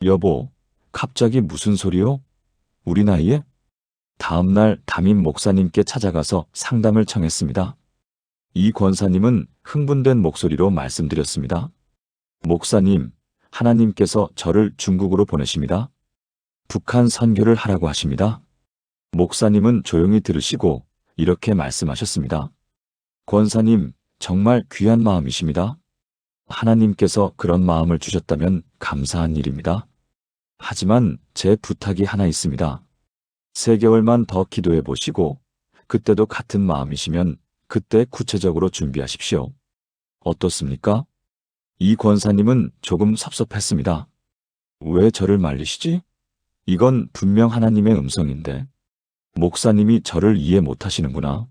여보, 갑자기 무슨 소리요? 우리 나이에? 다음날 담임 목사님께 찾아가서 상담을 청했습니다. 이 권사님은 흥분된 목소리로 말씀드렸습니다. 목사님, 하나님께서 저를 중국으로 보내십니다. 북한 선교를 하라고 하십니다. 목사님은 조용히 들으시고 이렇게 말씀하셨습니다. 권사님, 정말 귀한 마음이십니다. 하나님께서 그런 마음을 주셨다면 감사한 일입니다. 하지만 제 부탁이 하나 있습니다. 3개월만 더 기도해 보시고 그때도 같은 마음이시면 그때 구체적으로 준비하십시오. 어떻습니까? 이 권사님은 조금 섭섭했습니다. 왜 저를 말리시지? 이건 분명 하나님의 음성인데. 목사님이 저를 이해 못하시는구나.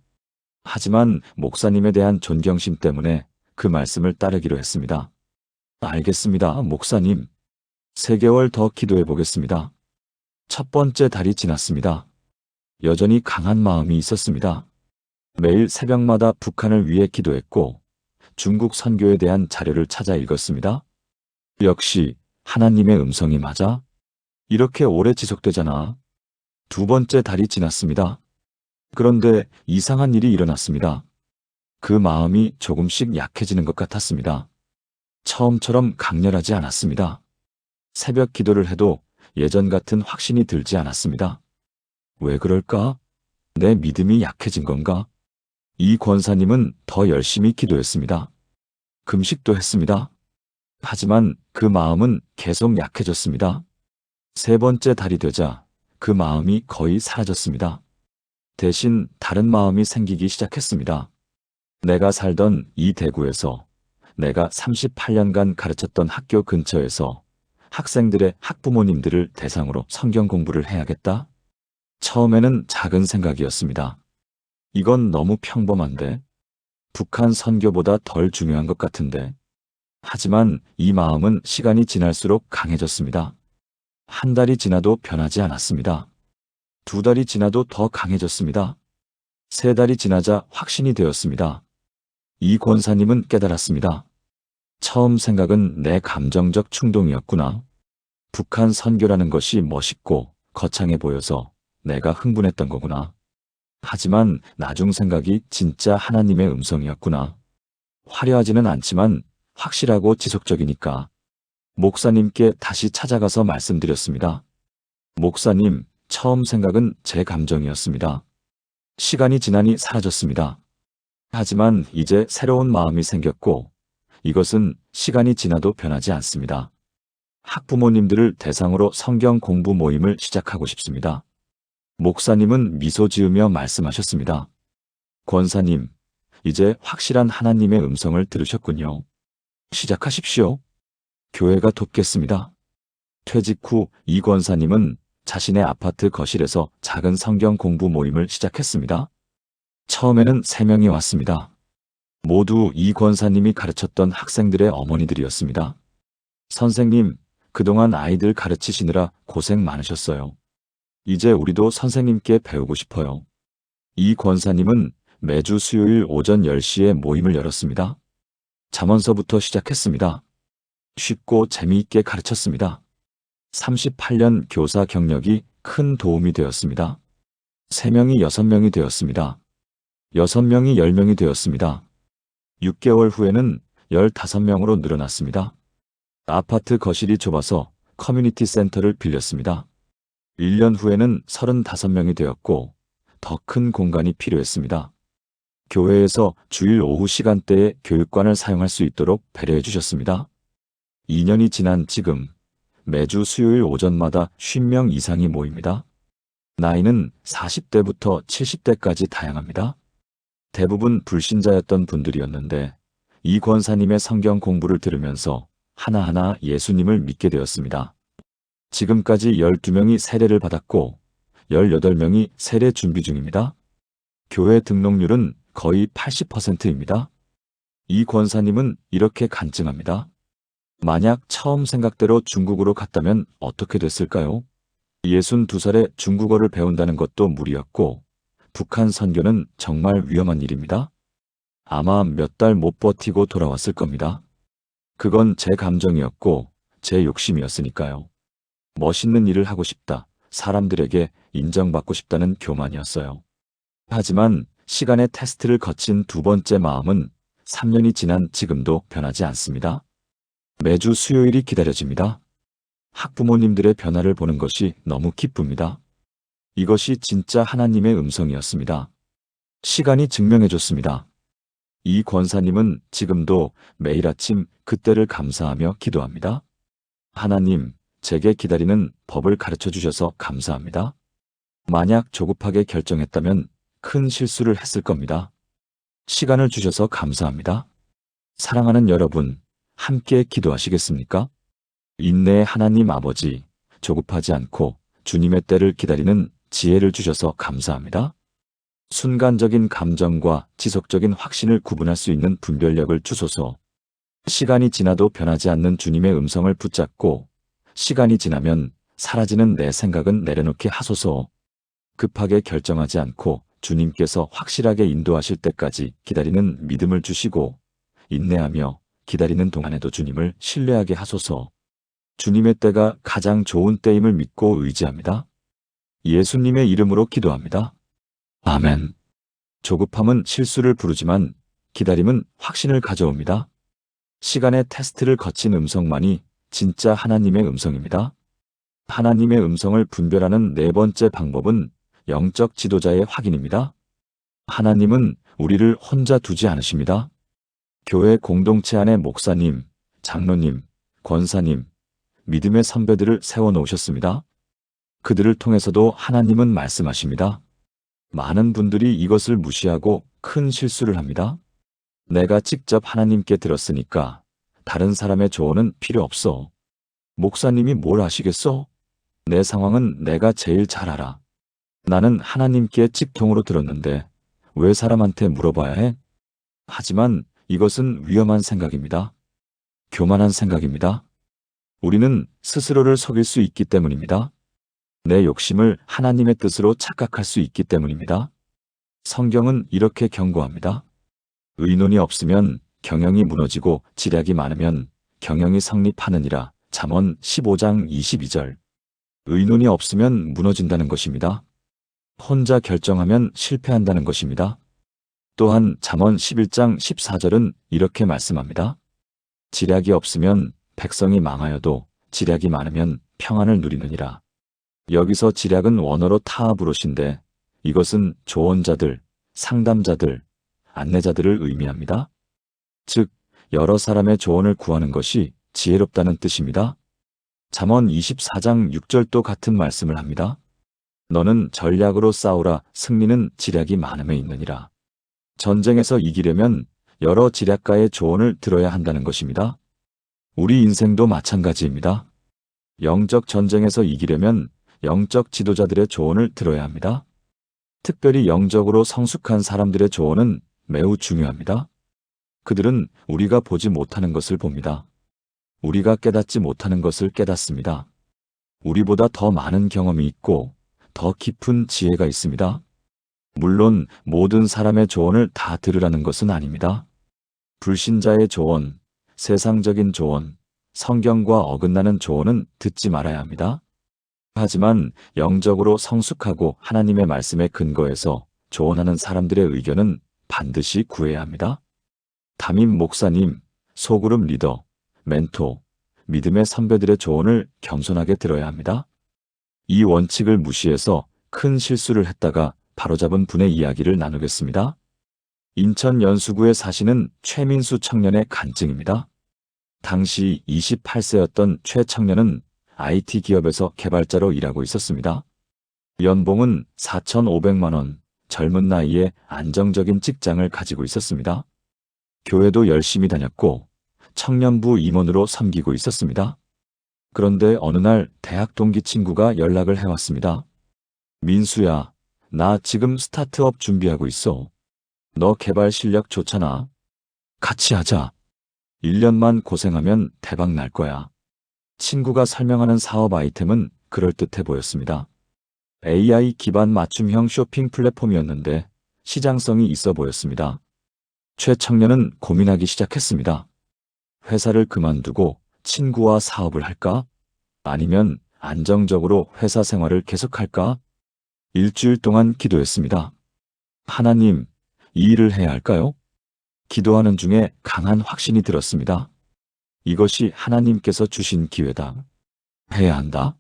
하지만 목사님에 대한 존경심 때문에 그 말씀을 따르기로 했습니다. 알겠습니다, 목사님. 3개월 더 기도해 보겠습니다. 첫 번째 달이 지났습니다. 여전히 강한 마음이 있었습니다. 매일 새벽마다 북한을 위해 기도했고 중국 선교에 대한 자료를 찾아 읽었습니다. 역시 하나님의 음성이 맞아? 이렇게 오래 지속되잖아. 2번째 달이 지났습니다. 그런데 이상한 일이 일어났습니다. 그 마음이 조금씩 약해지는 것 같았습니다. 처음처럼 강렬하지 않았습니다. 새벽 기도를 해도 예전 같은 확신이 들지 않았습니다. 왜 그럴까? 내 믿음이 약해진 건가? 이 권사님은 더 열심히 기도했습니다. 금식도 했습니다. 하지만 그 마음은 계속 약해졌습니다. 세 번째 달이 되자 그 마음이 거의 사라졌습니다. 대신 다른 마음이 생기기 시작했습니다. 내가 살던 이 대구에서 내가 38년간 가르쳤던 학교 근처에서 학생들의 학부모님들을 대상으로 성경 공부를 해야겠다? 처음에는 작은 생각이었습니다. 이건 너무 평범한데? 북한 선교보다 덜 중요한 것 같은데? 하지만 이 마음은 시간이 지날수록 강해졌습니다. 한 달이 지나도 변하지 않았습니다. 두 달이 지나도 더 강해졌습니다. 세 달이 지나자 확신이 되었습니다. 이 권사님은 깨달았습니다. 처음 생각은 내 감정적 충동이었구나. 북한 선교라는 것이 멋있고 거창해 보여서 내가 흥분했던 거구나. 하지만 나중 생각이 진짜 하나님의 음성이었구나. 화려하지는 않지만 확실하고 지속적이니까. 목사님께 다시 찾아가서 말씀드렸습니다. 목사님, 처음 생각은 제 감정이었습니다. 시간이 지나니 사라졌습니다. 하지만 이제 새로운 마음이 생겼고 이것은 시간이 지나도 변하지 않습니다. 학부모님들을 대상으로 성경 공부 모임을 시작하고 싶습니다. 목사님은 미소 지으며 말씀하셨습니다. 권사님, 이제 확실한 하나님의 음성을 들으셨군요. 시작하십시오. 교회가 돕겠습니다. 퇴직 후 이 권사님은 자신의 아파트 거실에서 작은 성경 공부 모임을 시작했습니다. 처음에는 3명이 왔습니다. 모두 이 권사님이 가르쳤던 학생들의 어머니들이었습니다. 선생님, 그동안 아이들 가르치시느라 고생 많으셨어요. 이제 우리도 선생님께 배우고 싶어요. 이 권사님은 매주 수요일 오전 10시에 모임을 열었습니다. 잠언서부터 시작했습니다. 쉽고 재미있게 가르쳤습니다. 38년 교사 경력이 큰 도움이 되었습니다. 3명이 6명이 되었습니다. 6명이 10명이 되었습니다. 6개월 후에는 15명으로 늘어났습니다. 아파트 거실이 좁아서 커뮤니티 센터를 빌렸습니다. 1년 후에는 35명이 되었고 더 큰 공간이 필요했습니다. 교회에서 주일 오후 시간대에 교육관을 사용할 수 있도록 배려해 주셨습니다. 2년이 지난 지금 매주 수요일 오전마다 50명 이상이 모입니다. 나이는 40대부터 70대까지 다양합니다. 대부분 불신자였던 분들이었는데 이 권사님의 성경 공부를 들으면서 하나하나 예수님을 믿게 되었습니다. 지금까지 12명이 세례를 받았고 18명이 세례 준비 중입니다. 교회 등록률은 거의 80%입니다. 이 권사님은 이렇게 간증합니다. 만약 처음 생각대로 중국으로 갔다면 어떻게 됐을까요? 62살에 중국어를 배운다는 것도 무리였고 북한 선교는 정말 위험한 일입니다. 아마 몇 달 못 버티고 돌아왔을 겁니다. 그건 제 감정이었고 제 욕심이었으니까요. 멋있는 일을 하고 싶다, 사람들에게 인정받고 싶다는 교만이었어요. 하지만 시간의 테스트를 거친 두 번째 마음은 3년이 지난 지금도 변하지 않습니다. 매주 수요일이 기다려집니다. 학부모님들의 변화를 보는 것이 너무 기쁩니다. 이것이 진짜 하나님의 음성이었습니다. 시간이 증명해줬습니다. 이 권사님은 지금도 매일 아침 그때를 감사하며 기도합니다. 하나님, 제게 기다리는 법을 가르쳐 주셔서 감사합니다. 만약 조급하게 결정했다면 큰 실수를 했을 겁니다. 시간을 주셔서 감사합니다. 사랑하는 여러분, 함께 기도하시겠습니까? 인내의 하나님 아버지, 조급하지 않고 주님의 때를 기다리는 지혜를 주셔서 감사합니다. 순간적인 감정과 지속적인 확신을 구분할 수 있는 분별력을 주소서. 시간이 지나도 변하지 않는 주님의 음성을 붙잡고 시간이 지나면 사라지는 내 생각은 내려놓게 하소서. 급하게 결정하지 않고 주님께서 확실하게 인도하실 때까지 기다리는 믿음을 주시고 인내하며 기다리는 동안에도 주님을 신뢰하게 하소서. 주님의 때가 가장 좋은 때임을 믿고 의지합니다. 예수님의 이름으로 기도합니다. 아멘. 조급함은 실수를 부르지만 기다림은 확신을 가져옵니다. 시간의 테스트를 거친 음성만이 진짜 하나님의 음성입니다. 하나님의 음성을 분별하는 네 번째 방법은 영적 지도자의 확인입니다. 하나님은 우리를 혼자 두지 않으십니다. 교회 공동체 안에 목사님, 장로님, 권사님, 믿음의 선배들을 세워놓으셨습니다. 그들을 통해서도 하나님은 말씀하십니다. 많은 분들이 이것을 무시하고 큰 실수를 합니다. 내가 직접 하나님께 들었으니까 다른 사람의 조언은 필요 없어. 목사님이 뭘 아시겠어? 내 상황은 내가 제일 잘 알아. 나는 하나님께 직통으로 들었는데 왜 사람한테 물어봐야 해? 하지만 이것은 위험한 생각입니다. 교만한 생각입니다. 우리는 스스로를 속일 수 있기 때문입니다. 내 욕심을 하나님의 뜻으로 착각할 수 있기 때문입니다. 성경은 이렇게 경고합니다. 의논이 없으면 경영이 무너지고 지략이 많으면 경영이 성립하느니라. 잠언 15장 22절. 의논이 없으면 무너진다는 것입니다. 혼자 결정하면 실패한다는 것입니다. 또한 잠언 11장 14절은 이렇게 말씀합니다. 지략이 없으면 백성이 망하여도 지략이 많으면 평안을 누리느니라. 여기서 지략은 원어로 타브롯인데 이것은 조언자들, 상담자들, 안내자들을 의미합니다. 즉, 여러 사람의 조언을 구하는 것이 지혜롭다는 뜻입니다. 잠언 24장 6절도 같은 말씀을 합니다. 너는 전략으로 싸우라. 승리는 지략이 많음에 있느니라. 전쟁에서 이기려면 여러 지략가의 조언을 들어야 한다는 것입니다. 우리 인생도 마찬가지입니다. 영적 전쟁에서 이기려면 영적 지도자들의 조언을 들어야 합니다. 특별히 영적으로 성숙한 사람들의 조언은 매우 중요합니다. 그들은 우리가 보지 못하는 것을 봅니다. 우리가 깨닫지 못하는 것을 깨닫습니다. 우리보다 더 많은 경험이 있고 더 깊은 지혜가 있습니다. 물론 모든 사람의 조언을 다 들으라는 것은 아닙니다. 불신자의 조언, 세상적인 조언, 성경과 어긋나는 조언은 듣지 말아야 합니다. 하지만 영적으로 성숙하고 하나님의 말씀에 근거해서 조언하는 사람들의 의견은 반드시 구해야 합니다. 담임 목사님, 소그룹 리더, 멘토, 믿음의 선배들의 조언을 겸손하게 들어야 합니다. 이 원칙을 무시해서 큰 실수를 했다가 바로잡은 분의 이야기를 나누겠습니다. 인천 연수구에 사시는 최민수 청년의 간증입니다. 당시 28세였던 최 청년은 IT 기업에서 개발자로 일하고 있었습니다. 연봉은 4,500만 원, 젊은 나이에 안정적인 직장을 가지고 있었습니다. 교회도 열심히 다녔고 청년부 임원으로 섬기고 있었습니다. 그런데 어느 날 대학 동기 친구가 연락을 해왔습니다. 민수야, 나 지금 스타트업 준비하고 있어. 너 개발 실력 좋잖아. 같이 하자. 1년만 고생하면 대박 날 거야. 친구가 설명하는 사업 아이템은 그럴듯해 보였습니다. AI 기반 맞춤형 쇼핑 플랫폼이었는데 시장성이 있어 보였습니다. 최 청년은 고민하기 시작했습니다. 회사를 그만두고 친구와 사업을 할까? 아니면 안정적으로 회사 생활을 계속할까? 일주일 동안 기도했습니다. 하나님, 이 일을 해야 할까요? 기도하는 중에 강한 확신이 들었습니다. 이것이 하나님께서 주신 기회다. 해야 한다.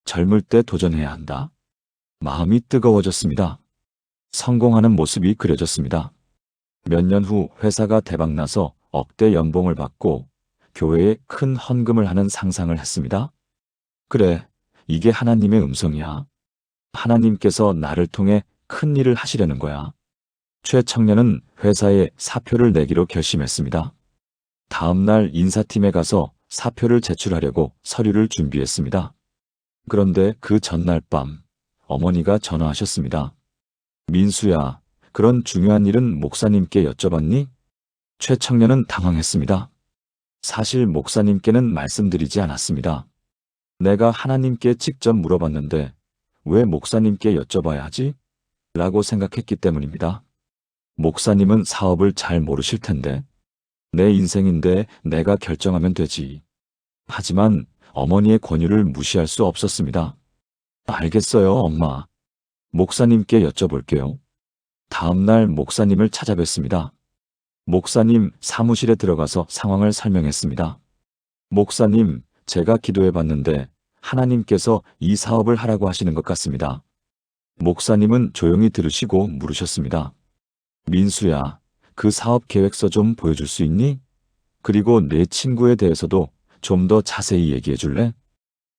젊을 때 도전해야 한다. 마음이 뜨거워졌습니다. 성공하는 모습이 그려졌습니다. 몇 년 후 회사가 대박나서 억대 연봉을 받고 교회에 큰 헌금을 하는 상상을 했습니다. 그래, 이게 하나님의 음성이야. 하나님께서 나를 통해 큰 일을 하시려는 거야. 최 청년은 회사에 사표를 내기로 결심했습니다. 다음 날 인사팀에 가서 사표를 제출하려고 서류를 준비했습니다. 그런데 그 전날 밤 어머니가 전화하셨습니다. 민수야, 그런 중요한 일은 목사님께 여쭤봤니? 최 청년은 당황했습니다. 사실 목사님께는 말씀드리지 않았습니다. 내가 하나님께 직접 물어봤는데 왜 목사님께 여쭤봐야 하지? 라고 생각했기 때문입니다. 목사님은 사업을 잘 모르실 텐데 내 인생인데 내가 결정하면 되지. 하지만 어머니의 권유를 무시할 수 없었습니다. 알겠어요, 엄마. 목사님께 여쭤볼게요. 다음 날 목사님을 찾아뵀습니다. 목사님 사무실에 들어가서 상황을 설명했습니다. 목사님, 제가 기도해 봤는데 하나님께서 이 사업을 하라고 하시는 것 같습니다. 목사님은 조용히 들으시고 물으셨습니다. 민수야, 그 사업 계획서 좀 보여줄 수 있니? 그리고 내 친구에 대해서도 좀 더 자세히 얘기해 줄래?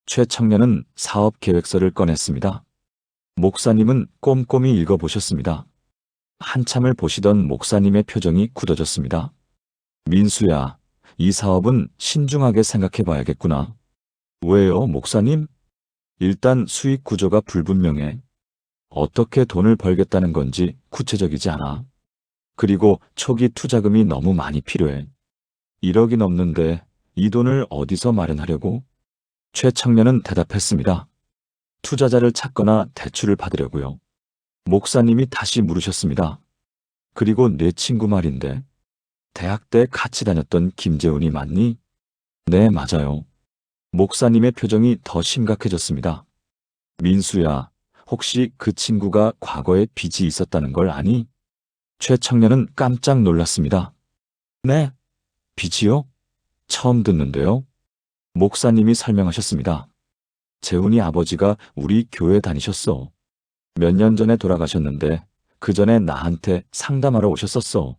최 청년은 사업 계획서를 꺼냈습니다. 목사님은 꼼꼼히 읽어보셨습니다. 한참을 보시던 목사님의 표정이 굳어졌습니다. 민수야, 이 사업은 신중하게 생각해 봐야겠구나. 왜요, 목사님? 일단 수익 구조가 불분명해. 어떻게 돈을 벌겠다는 건지 구체적이지 않아. 그리고 초기 투자금이 너무 많이 필요해. 1억이 넘는데 이 돈을 어디서 마련하려고? 최 청년은 대답했습니다. 투자자를 찾거나 대출을 받으려고요. 목사님이 다시 물으셨습니다. 그리고 내 친구 말인데, 대학 때 같이 다녔던 김재훈이 맞니? 네, 맞아요. 목사님의 표정이 더 심각해졌습니다. 민수야, 혹시 그 친구가 과거에 빚이 있었다는 걸 아니? 최 청년은 깜짝 놀랐습니다. 네? 빚이요? 처음 듣는데요? 목사님이 설명하셨습니다. 재훈이 아버지가 우리 교회 다니셨어. 몇 년 전에 돌아가셨는데 그 전에 나한테 상담하러 오셨었어.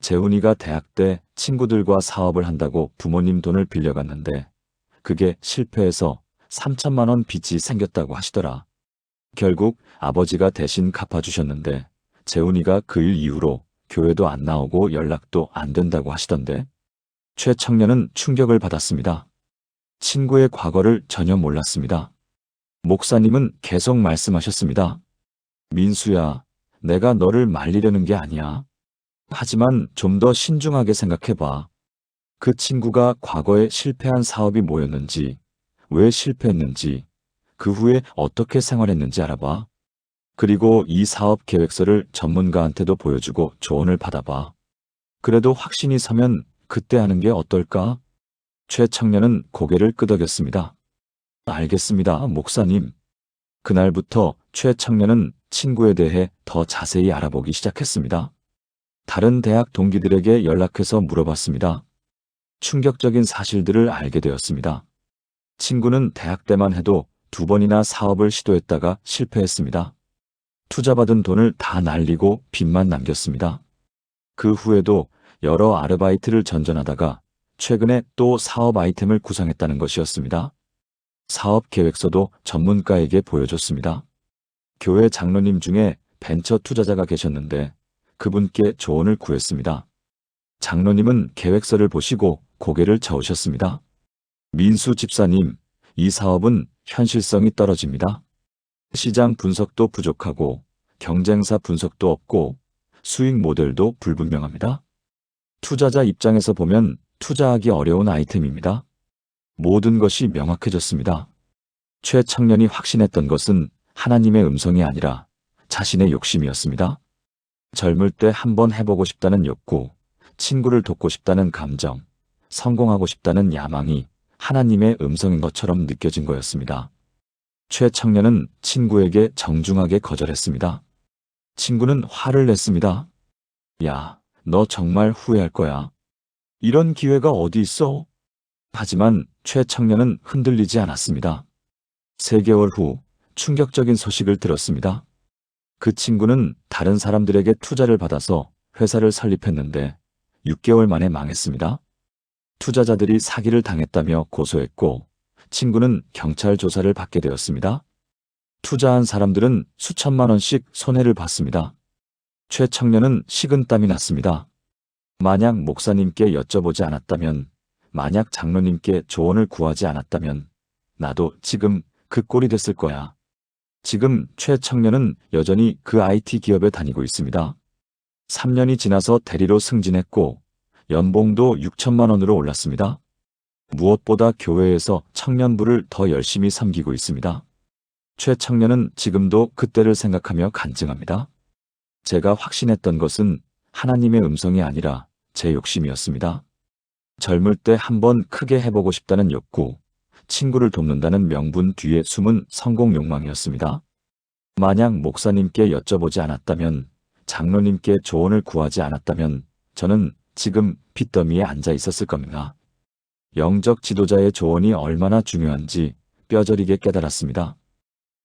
재훈이가 대학 때 친구들과 사업을 한다고 부모님 돈을 빌려갔는데 그게 실패해서 3천만 원 빚이 생겼다고 하시더라. 결국 아버지가 대신 갚아주셨는데 재훈이가 그 일 이후로 교회도 안 나오고 연락도 안 된다고 하시던데. 최 청년은 충격을 받았습니다. 친구의 과거를 전혀 몰랐습니다. 목사님은 계속 말씀하셨습니다. 민수야, 내가 너를 말리려는 게 아니야. 하지만 좀 더 신중하게 생각해봐. 그 친구가 과거에 실패한 사업이 뭐였는지, 왜 실패했는지, 그 후에 어떻게 생활했는지 알아봐. 그리고 이 사업 계획서를 전문가한테도 보여주고 조언을 받아봐. 그래도 확신이 서면 그때 하는 게 어떨까? 최 청년은 고개를 끄덕였습니다. 알겠습니다, 목사님. 그날부터 최 청년은 친구에 대해 더 자세히 알아보기 시작했습니다. 다른 대학 동기들에게 연락해서 물어봤습니다. 충격적인 사실들을 알게 되었습니다. 친구는 대학 때만 해도 2번이나 사업을 시도했다가 실패했습니다. 투자받은 돈을 다 날리고 빚만 남겼습니다. 그 후에도 여러 아르바이트를 전전하다가 최근에 또 사업 아이템을 구상했다는 것이었습니다. 사업 계획서도 전문가에게 보여줬습니다. 교회 장로님 중에 벤처 투자자가 계셨는데 그분께 조언을 구했습니다. 장로님은 계획서를 보시고 고개를 저으셨습니다. 민수 집사님, 이 사업은 현실성이 떨어집니다. 시장 분석도 부족하고 경쟁사 분석도 없고 수익 모델도 불분명합니다. 투자자 입장에서 보면 투자하기 어려운 아이템입니다. 모든 것이 명확해졌습니다. 최 청년이 확신했던 것은 하나님의 음성이 아니라 자신의 욕심이었습니다. 젊을 때 한번 해보고 싶다는 욕구, 친구를 돕고 싶다는 감정, 성공하고 싶다는 야망이 하나님의 음성인 것처럼 느껴진 거였습니다. 최 청년은 친구에게 정중하게 거절했습니다. 친구는 화를 냈습니다. 야, 너 정말 후회할 거야. 이런 기회가 어디 있어? 하지만 최 청년은 흔들리지 않았습니다. 3개월 후 충격적인 소식을 들었습니다. 그 친구는 다른 사람들에게 투자를 받아서 회사를 설립했는데 6개월 만에 망했습니다. 투자자들이 사기를 당했다며 고소했고 친구는 경찰 조사를 받게 되었습니다. 투자한 사람들은 수천만 원씩 손해를 봤습니다. 최 청년은 식은땀이 났습니다. 만약 목사님께 여쭤보지 않았다면, 만약 장로님께 조언을 구하지 않았다면 나도 지금 그 꼴이 됐을 거야. 지금 최 청년은 여전히 그 IT 기업에 다니고 있습니다. 3년이 지나서 대리로 승진했고 연봉도 6천만 원으로 올랐습니다. 무엇보다 교회에서 청년부를 더 열심히 섬기고 있습니다. 최 청년은 지금도 그때를 생각하며 간증합니다. 제가 확신했던 것은 하나님의 음성이 아니라 제 욕심이었습니다. 젊을 때 한번 크게 해보고 싶다는 욕구, 친구를 돕는다는 명분 뒤에 숨은 성공 욕망이었습니다. 만약 목사님께 여쭤보지 않았다면, 장로님께 조언을 구하지 않았다면 저는 지금 빚더미에 앉아 있었을 겁니다. 영적 지도자의 조언이 얼마나 중요한지 뼈저리게 깨달았습니다.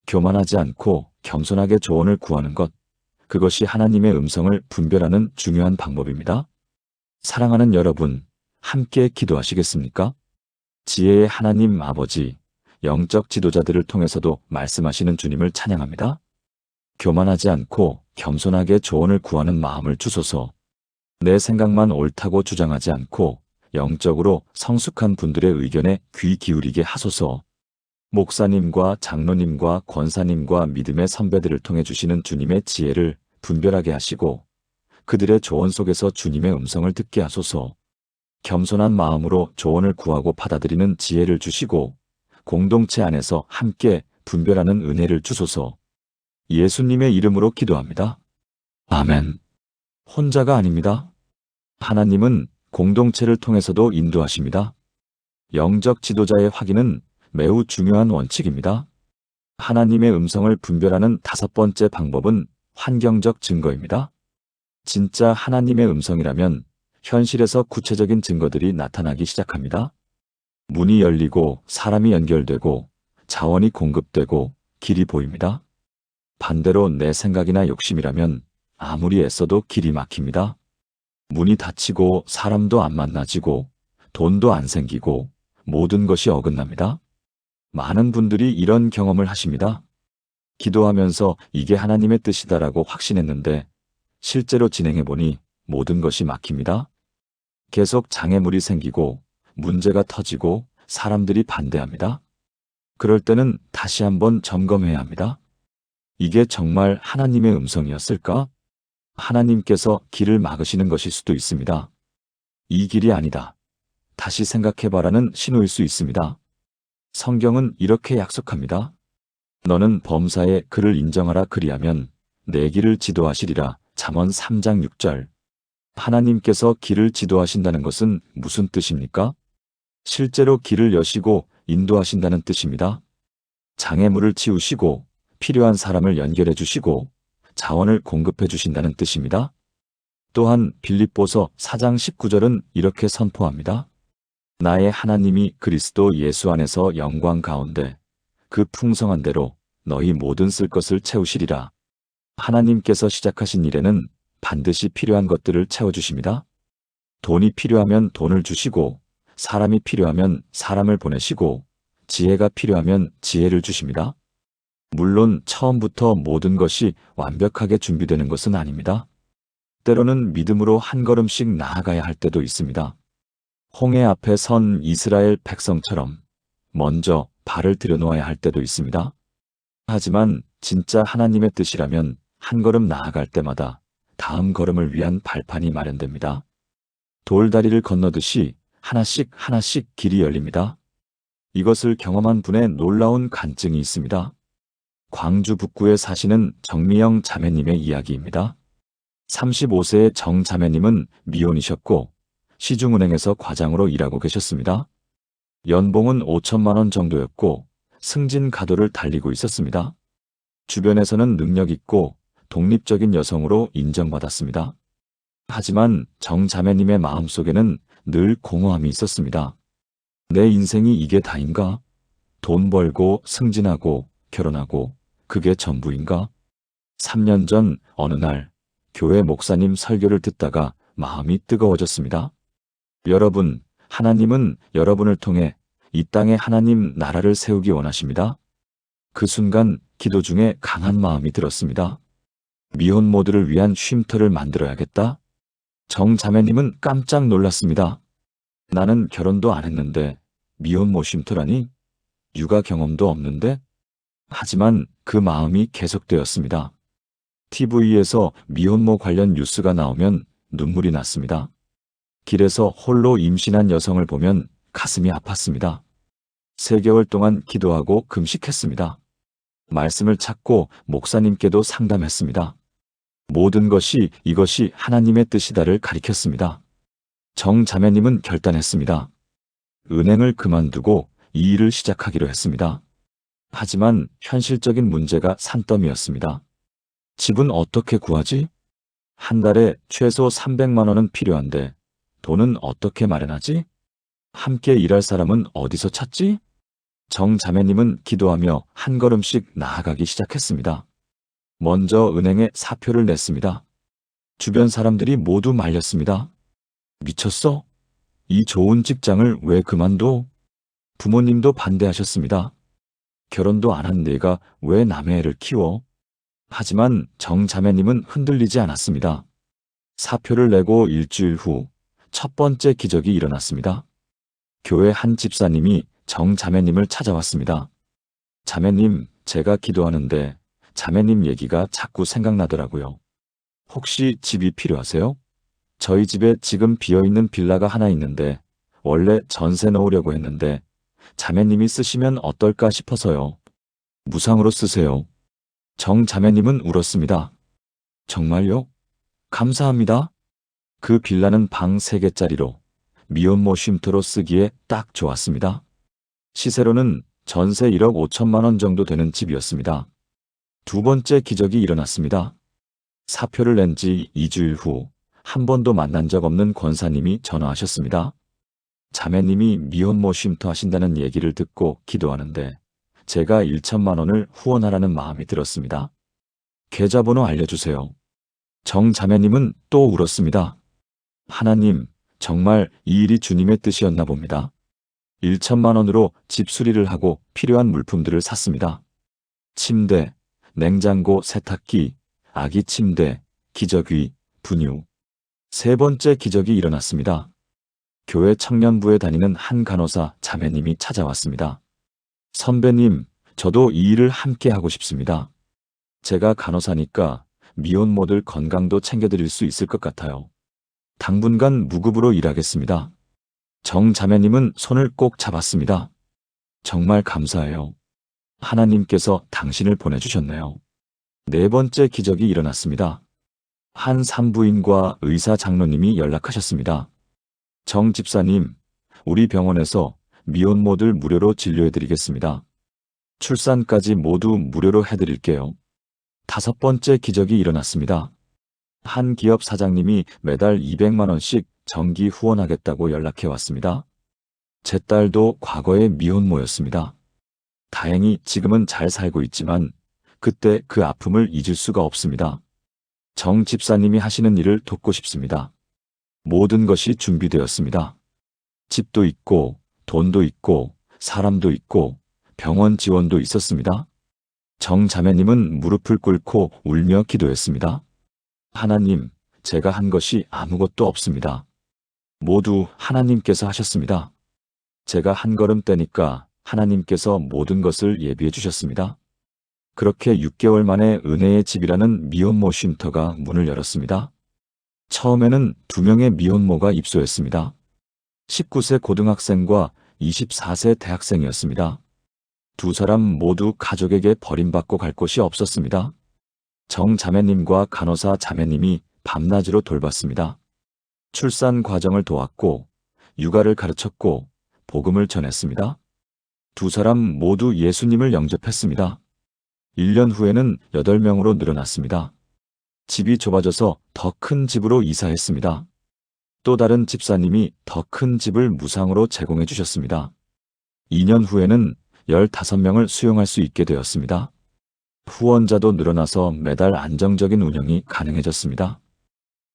교만하지 않고 겸손하게 조언을 구하는 것, 그것이 하나님의 음성을 분별하는 중요한 방법입니다. 사랑하는 여러분, 함께 기도하시겠습니까? 지혜의 하나님 아버지, 영적 지도자들을 통해서도 말씀하시는 주님을 찬양합니다. 교만하지 않고 겸손하게 조언을 구하는 마음을 주소서. 내 생각만 옳다고 주장하지 않고 영적으로 성숙한 분들의 의견에 귀 기울이게 하소서. 목사님과 장로님과 권사님과 믿음의 선배들을 통해 주시는 주님의 지혜를 분별하게 하시고 그들의 조언 속에서 주님의 음성을 듣게 하소서. 겸손한 마음으로 조언을 구하고 받아들이는 지혜를 주시고 공동체 안에서 함께 분별하는 은혜를 주소서. 예수님의 이름으로 기도합니다. 아멘. 혼자가 아닙니다. 하나님은 공동체를 통해서도 인도하십니다. 영적 지도자의 확인은 매우 중요한 원칙입니다. 하나님의 음성을 분별하는 5번째 방법은 환경적 증거입니다. 진짜 하나님의 음성이라면 현실에서 구체적인 증거들이 나타나기 시작합니다. 문이 열리고 사람이 연결되고 자원이 공급되고 길이 보입니다. 반대로 내 생각이나 욕심이라면 아무리 애써도 길이 막힙니다. 문이 닫히고 사람도 안 만나지고 돈도 안 생기고 모든 것이 어긋납니다. 많은 분들이 이런 경험을 하십니다. 기도하면서 이게 하나님의 뜻이다라고 확신했는데 실제로 진행해보니 모든 것이 막힙니다. 계속 장애물이 생기고 문제가 터지고 사람들이 반대합니다. 그럴 때는 다시 한번 점검해야 합니다. 이게 정말 하나님의 음성이었을까? 하나님께서 길을 막으시는 것일 수도 있습니다. 이 길이 아니다. 다시 생각해봐라는 신호일 수 있습니다. 성경은 이렇게 약속합니다. 너는 범사에 그를 인정하라 그리하면 내 길을 지도하시리라. 잠언 3장 6절. 하나님께서 길을 지도하신다는 것은 무슨 뜻입니까? 실제로 길을 여시고 인도하신다는 뜻입니다. 장애물을 치우시고 필요한 사람을 연결해 주시고 자원을 공급해 주신다는 뜻입니다. 또한 빌립보서 4장 19절은 이렇게 선포합니다. 나의 하나님이 그리스도 예수 안에서 영광 가운데 그 풍성한 대로 너희 모든 쓸 것을 채우시리라. 하나님께서 시작하신 일에는 반드시 필요한 것들을 채워주십니다. 돈이 필요하면 돈을 주시고 사람이 필요하면 사람을 보내시고 지혜가 필요하면 지혜를 주십니다. 물론 처음부터 모든 것이 완벽하게 준비되는 것은 아닙니다. 때로는 믿음으로 한 걸음씩 나아가야 할 때도 있습니다. 홍해 앞에 선 이스라엘 백성처럼 먼저 발을 들여놓아야 할 때도 있습니다. 하지만 진짜 하나님의 뜻이라면 한 걸음 나아갈 때마다 다음 걸음을 위한 발판이 마련됩니다. 돌다리를 건너듯이 하나씩 하나씩 길이 열립니다. 이것을 경험한 분의 놀라운 간증이 있습니다. 광주 북구에 사시는 정미영 자매님의 이야기입니다. 35세의 정 자매님은 미혼이셨고 시중은행에서 과장으로 일하고 계셨습니다. 연봉은 5천만 원 정도였고 승진 가도를 달리고 있었습니다. 주변에서는 능력 있고 독립적인 여성으로 인정받았습니다. 하지만 정 자매님의 마음속에는 늘 공허함이 있었습니다. 내 인생이 이게 다인가? 돈 벌고 승진하고 결혼하고 그게 전부인가? 3년 전 어느 날 교회 목사님 설교를 듣다가 마음이 뜨거워졌습니다. 여러분, 하나님은 여러분을 통해 이 땅에 하나님 나라를 세우기 원하십니다. 그 순간 기도 중에 강한 마음이 들었습니다. 미혼모들을 위한 쉼터를 만들어야겠다. 정 자매님은 깜짝 놀랐습니다. 나는 결혼도 안 했는데 미혼모 쉼터라니? 육아 경험도 없는데? 하지만 그 마음이 계속되었습니다. TV에서 미혼모 관련 뉴스가 나오면 눈물이 났습니다. 길에서 홀로 임신한 여성을 보면 가슴이 아팠습니다. 3개월 동안 기도하고 금식했습니다. 말씀을 찾고 목사님께도 상담했습니다. 모든 것이 이것이 하나님의 뜻이다를 가리켰습니다. 정 자매님은 결단했습니다. 은행을 그만두고 이 일을 시작하기로 했습니다. 하지만 현실적인 문제가 산더미였습니다. 집은 어떻게 구하지? 한 달에 최소 300만 원은 필요한데 돈은 어떻게 마련하지? 함께 일할 사람은 어디서 찾지? 정 자매님은 기도하며 한 걸음씩 나아가기 시작했습니다. 먼저 은행에 사표를 냈습니다. 주변 사람들이 모두 말렸습니다. 미쳤어? 이 좋은 직장을 왜 그만둬? 부모님도 반대하셨습니다. 결혼도 안 한 내가 왜 남의 애를 키워? 하지만 정 자매님은 흔들리지 않았습니다. 사표를 내고 일주일 후 첫 번째 기적이 일어났습니다. 교회 한 집사님이 정 자매님을 찾아왔습니다. 자매님, 제가 기도하는데 자매님 얘기가 자꾸 생각나더라고요. 혹시 집이 필요하세요? 저희 집에 지금 비어있는 빌라가 하나 있는데 원래 전세 넣으려고 했는데 자매님이 쓰시면 어떨까 싶어서요. 무상으로 쓰세요. 정 자매님은 울었습니다. 정말요? 감사합니다. 그 빌라는 방 3개짜리로 미혼모 쉼터로 쓰기에 딱 좋았습니다. 시세로는 전세 1억 5천만 원 정도 되는 집이었습니다. 두 번째 기적이 일어났습니다. 사표를 낸 지 2주일 후 한 번도 만난 적 없는 권사님이 전화하셨습니다. 자매님이 미혼모 쉼터 하신다는 얘기를 듣고 기도하는데 제가 1천만 원을 후원하라는 마음이 들었습니다. 계좌번호 알려주세요. 정 자매님은 또 울었습니다. 하나님, 정말 이 일이 주님의 뜻이었나 봅니다. 1천만 원으로 집 수리를 하고 필요한 물품들을 샀습니다. 침대, 냉장고, 세탁기, 아기 침대, 기저귀, 분유. 세 번째 기적이 일어났습니다. 교회 청년부에 다니는 한 간호사 자매님이 찾아왔습니다. 선배님, 저도 이 일을 함께 하고 싶습니다. 제가 간호사니까 미혼모들 건강도 챙겨드릴 수 있을 것 같아요. 당분간 무급으로 일하겠습니다. 정 자매님은 손을 꼭 잡았습니다. 정말 감사해요. 하나님께서 당신을 보내주셨네요. 네 번째 기적이 일어났습니다. 한 산부인과 의사 장로님이 연락하셨습니다. 정 집사님, 우리 병원에서 미혼모들 무료로 진료해드리겠습니다. 출산까지 모두 무료로 해드릴게요. 다섯 번째 기적이 일어났습니다. 한 기업 사장님이 매달 200만 원씩 정기 후원하겠다고 연락해 왔습니다. 제 딸도 과거에 미혼모였습니다. 다행히 지금은 잘 살고 있지만 그때 그 아픔을 잊을 수가 없습니다. 정 집사님이 하시는 일을 돕고 싶습니다. 모든 것이 준비되었습니다. 집도 있고 돈도 있고 사람도 있고 병원 지원도 있었습니다. 정 자매님은 무릎을 꿇고 울며 기도했습니다. 하나님, 제가 한 것이 아무것도 없습니다. 모두 하나님께서 하셨습니다. 제가 한 걸음 떼니까 하나님께서 모든 것을 예비해 주셨습니다. 그렇게 6개월 만에 은혜의 집이라는 미혼모 쉼터가 문을 열었습니다. 처음에는 2명의 미혼모가 입소했습니다. 19세 고등학생과 24세 대학생이었습니다. 두 사람 모두 가족에게 버림받고 갈 곳이 없었습니다. 정 자매님과 간호사 자매님이 밤낮으로 돌봤습니다. 출산 과정을 도왔고 육아를 가르쳤고 복음을 전했습니다. 두 사람 모두 예수님을 영접했습니다. 1년 후에는 8명으로 늘어났습니다. 집이 좁아져서 더 큰 집으로 이사했습니다. 또 다른 집사님이 더 큰 집을 무상으로 제공해 주셨습니다. 2년 후에는 15명을 수용할 수 있게 되었습니다. 후원자도 늘어나서 매달 안정적인 운영이 가능해졌습니다.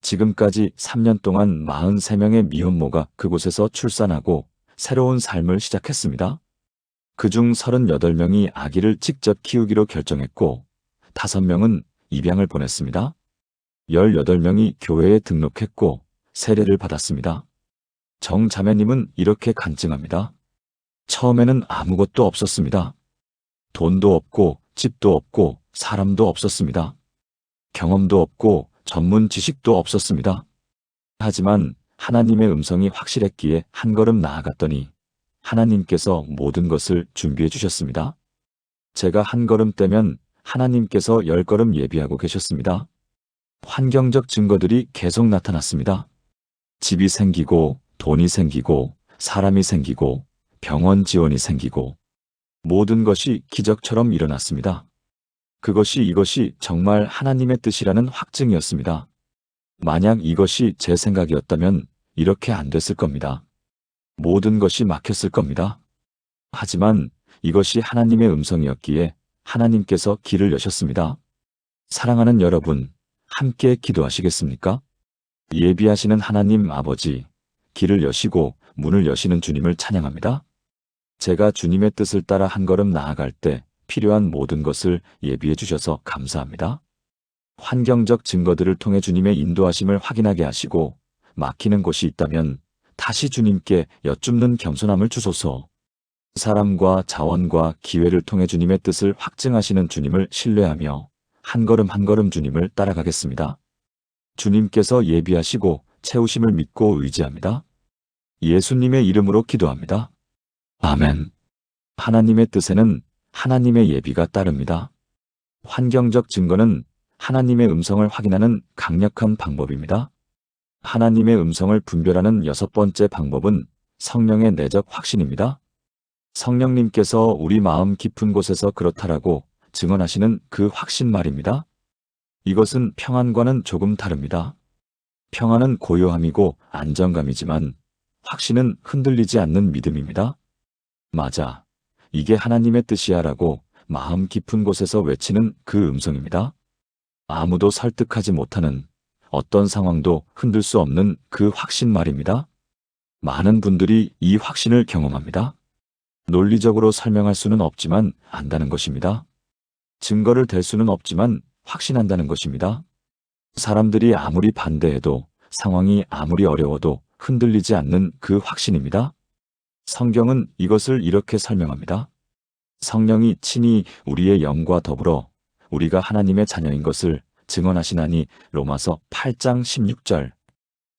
지금까지 3년 동안 43명의 미혼모가 그곳에서 출산하고 새로운 삶을 시작했습니다. 그중 38명이 아기를 직접 키우기로 결정했고 5명은 입양을 보냈습니다. 18명이 교회에 등록했고 세례를 받았습니다. 정 자매님은 이렇게 간증합니다. 처음에는 아무것도 없었습니다. 돈도 없고 집도 없고 사람도 없었습니다. 경험도 없고 전문 지식도 없었습니다. 하지만 하나님의 음성이 확실했기에 한 걸음 나아갔더니 하나님께서 모든 것을 준비해 주셨습니다. 제가 한 걸음 떼면 하나님께서 10걸음 예비하고 계셨습니다. 환경적 증거들이 계속 나타났습니다. 집이 생기고 돈이 생기고 사람이 생기고 병원 지원이 생기고 모든 것이 기적처럼 일어났습니다. 이것이 정말 하나님의 뜻이라는 확증이었습니다. 만약 이것이 제 생각이었다면 이렇게 안 됐을 겁니다. 모든 것이 막혔을 겁니다. 하지만 이것이 하나님의 음성이었기에 하나님께서 길을 여셨습니다. 사랑하는 여러분, 함께 기도하시겠습니까? 예비하시는 하나님 아버지, 길을 여시고 문을 여시는 주님을 찬양합니다. 제가 주님의 뜻을 따라 한 걸음 나아갈 때 필요한 모든 것을 예비해 주셔서 감사합니다. 환경적 증거들을 통해 주님의 인도하심을 확인하게 하시고 막히는 곳이 있다면 다시 주님께 여쭙는 겸손함을 주소서. 사람과 자원과 기회를 통해 주님의 뜻을 확증하시는 주님을 신뢰하며 한 걸음 한 걸음 주님을 따라가겠습니다. 주님께서 예비하시고 채우심을 믿고 의지합니다. 예수님의 이름으로 기도합니다. 아멘. 하나님의 뜻에는 하나님의 예비가 따릅니다. 환경적 증거는 하나님의 음성을 확인하는 강력한 방법입니다. 하나님의 음성을 분별하는 6번째 방법은 성령의 내적 확신입니다. 성령님께서 우리 마음 깊은 곳에서 그렇다라고 증언하시는 그 확신 말입니다. 이것은 평안과는 조금 다릅니다. 평안은 고요함이고 안정감이지만 확신은 흔들리지 않는 믿음입니다. 맞아. 이게 하나님의 뜻이야 라고 마음 깊은 곳에서 외치는 그 음성입니다. 아무도 설득하지 못하는 어떤 상황도 흔들 수 없는 그 확신 말입니다. 많은 분들이 이 확신을 경험합니다. 논리적으로 설명할 수는 없지만 안다는 것입니다. 증거를 댈 수는 없지만 확신한다는 것입니다. 사람들이 아무리 반대해도 상황이 아무리 어려워도 흔들리지 않는 그 확신입니다. 성경은 이것을 이렇게 설명합니다. 성령이 친히 우리의 영과 더불어 우리가 하나님의 자녀인 것을 증언하시나니 로마서 8장 16절.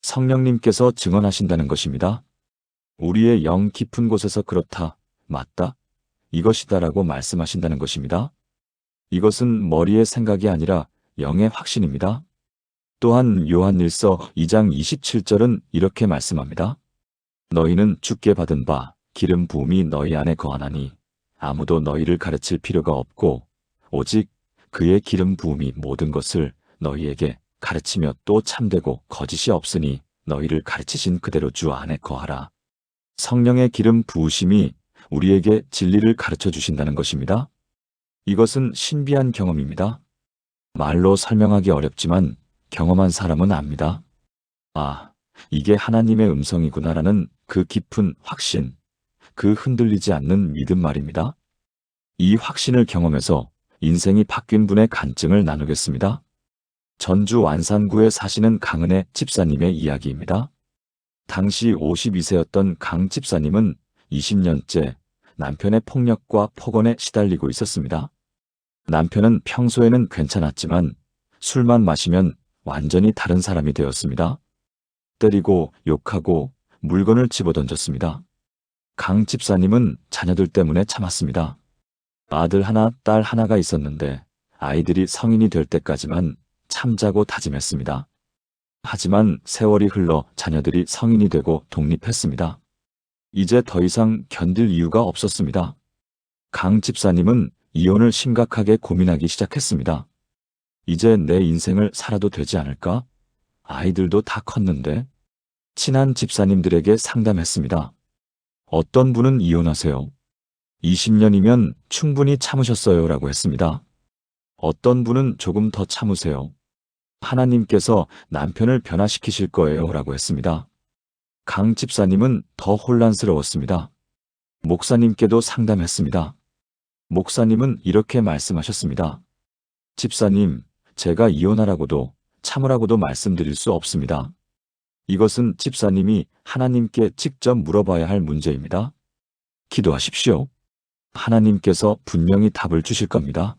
성령님께서 증언하신다는 것입니다. 우리의 영 깊은 곳에서 그렇다, 맞다, 이것이다라고 말씀하신다는 것입니다. 이것은 머리의 생각이 아니라 영의 확신입니다. 또한 요한일서 2장 27절은 이렇게 말씀합니다. 너희는 주께 받은 바 기름 부음이 너희 안에 거하나니 아무도 너희를 가르칠 필요가 없고 오직 그의 기름 부음이 모든 것을 너희에게 가르치며 또 참되고 거짓이 없으니 너희를 가르치신 그대로 주 안에 거하라. 성령의 기름 부으심이 우리에게 진리를 가르쳐 주신다는 것입니다. 이것은 신비한 경험입니다. 말로 설명하기 어렵지만 경험한 사람은 압니다. 아, 이게 하나님의 음성이구나라는 그 깊은 확신, 그 흔들리지 않는 믿음 말입니다. 이 확신을 경험해서 인생이 바뀐 분의 간증을 나누겠습니다. 전주 완산구에 사시는 강은혜 집사님의 이야기입니다. 당시 52세였던 강 집사님은 20년째 남편의 폭력과 폭언에 시달리고 있었습니다. 남편은 평소에는 괜찮았지만 술만 마시면 완전히 다른 사람이 되었습니다. 때리고 욕하고 물건을 집어던졌습니다. 강 집사님은 자녀들 때문에 참았습니다. 아들 하나, 딸 하나가 있었는데 아이들이 성인이 될 때까지만 참자고 다짐했습니다. 하지만 세월이 흘러 자녀들이 성인이 되고 독립했습니다. 이제 더 이상 견딜 이유가 없었습니다. 강 집사님은 이혼을 심각하게 고민하기 시작했습니다. 이제 내 인생을 살아도 되지 않을까? 아이들도 다 컸는데. 친한 집사님들에게 상담했습니다. 어떤 분은 이혼하세요. 20년이면 충분히 참으셨어요 라고 했습니다. 어떤 분은 조금 더 참으세요. 하나님께서 남편을 변화시키실 거예요 라고 했습니다. 강 집사님은 더 혼란스러웠습니다. 목사님께도 상담했습니다. 목사님은 이렇게 말씀하셨습니다. 집사님, 제가 이혼하라고도 참으라고도 말씀드릴 수 없습니다. 이것은 집사님이 하나님께 직접 물어봐야 할 문제입니다. 기도하십시오. 하나님께서 분명히 답을 주실 겁니다.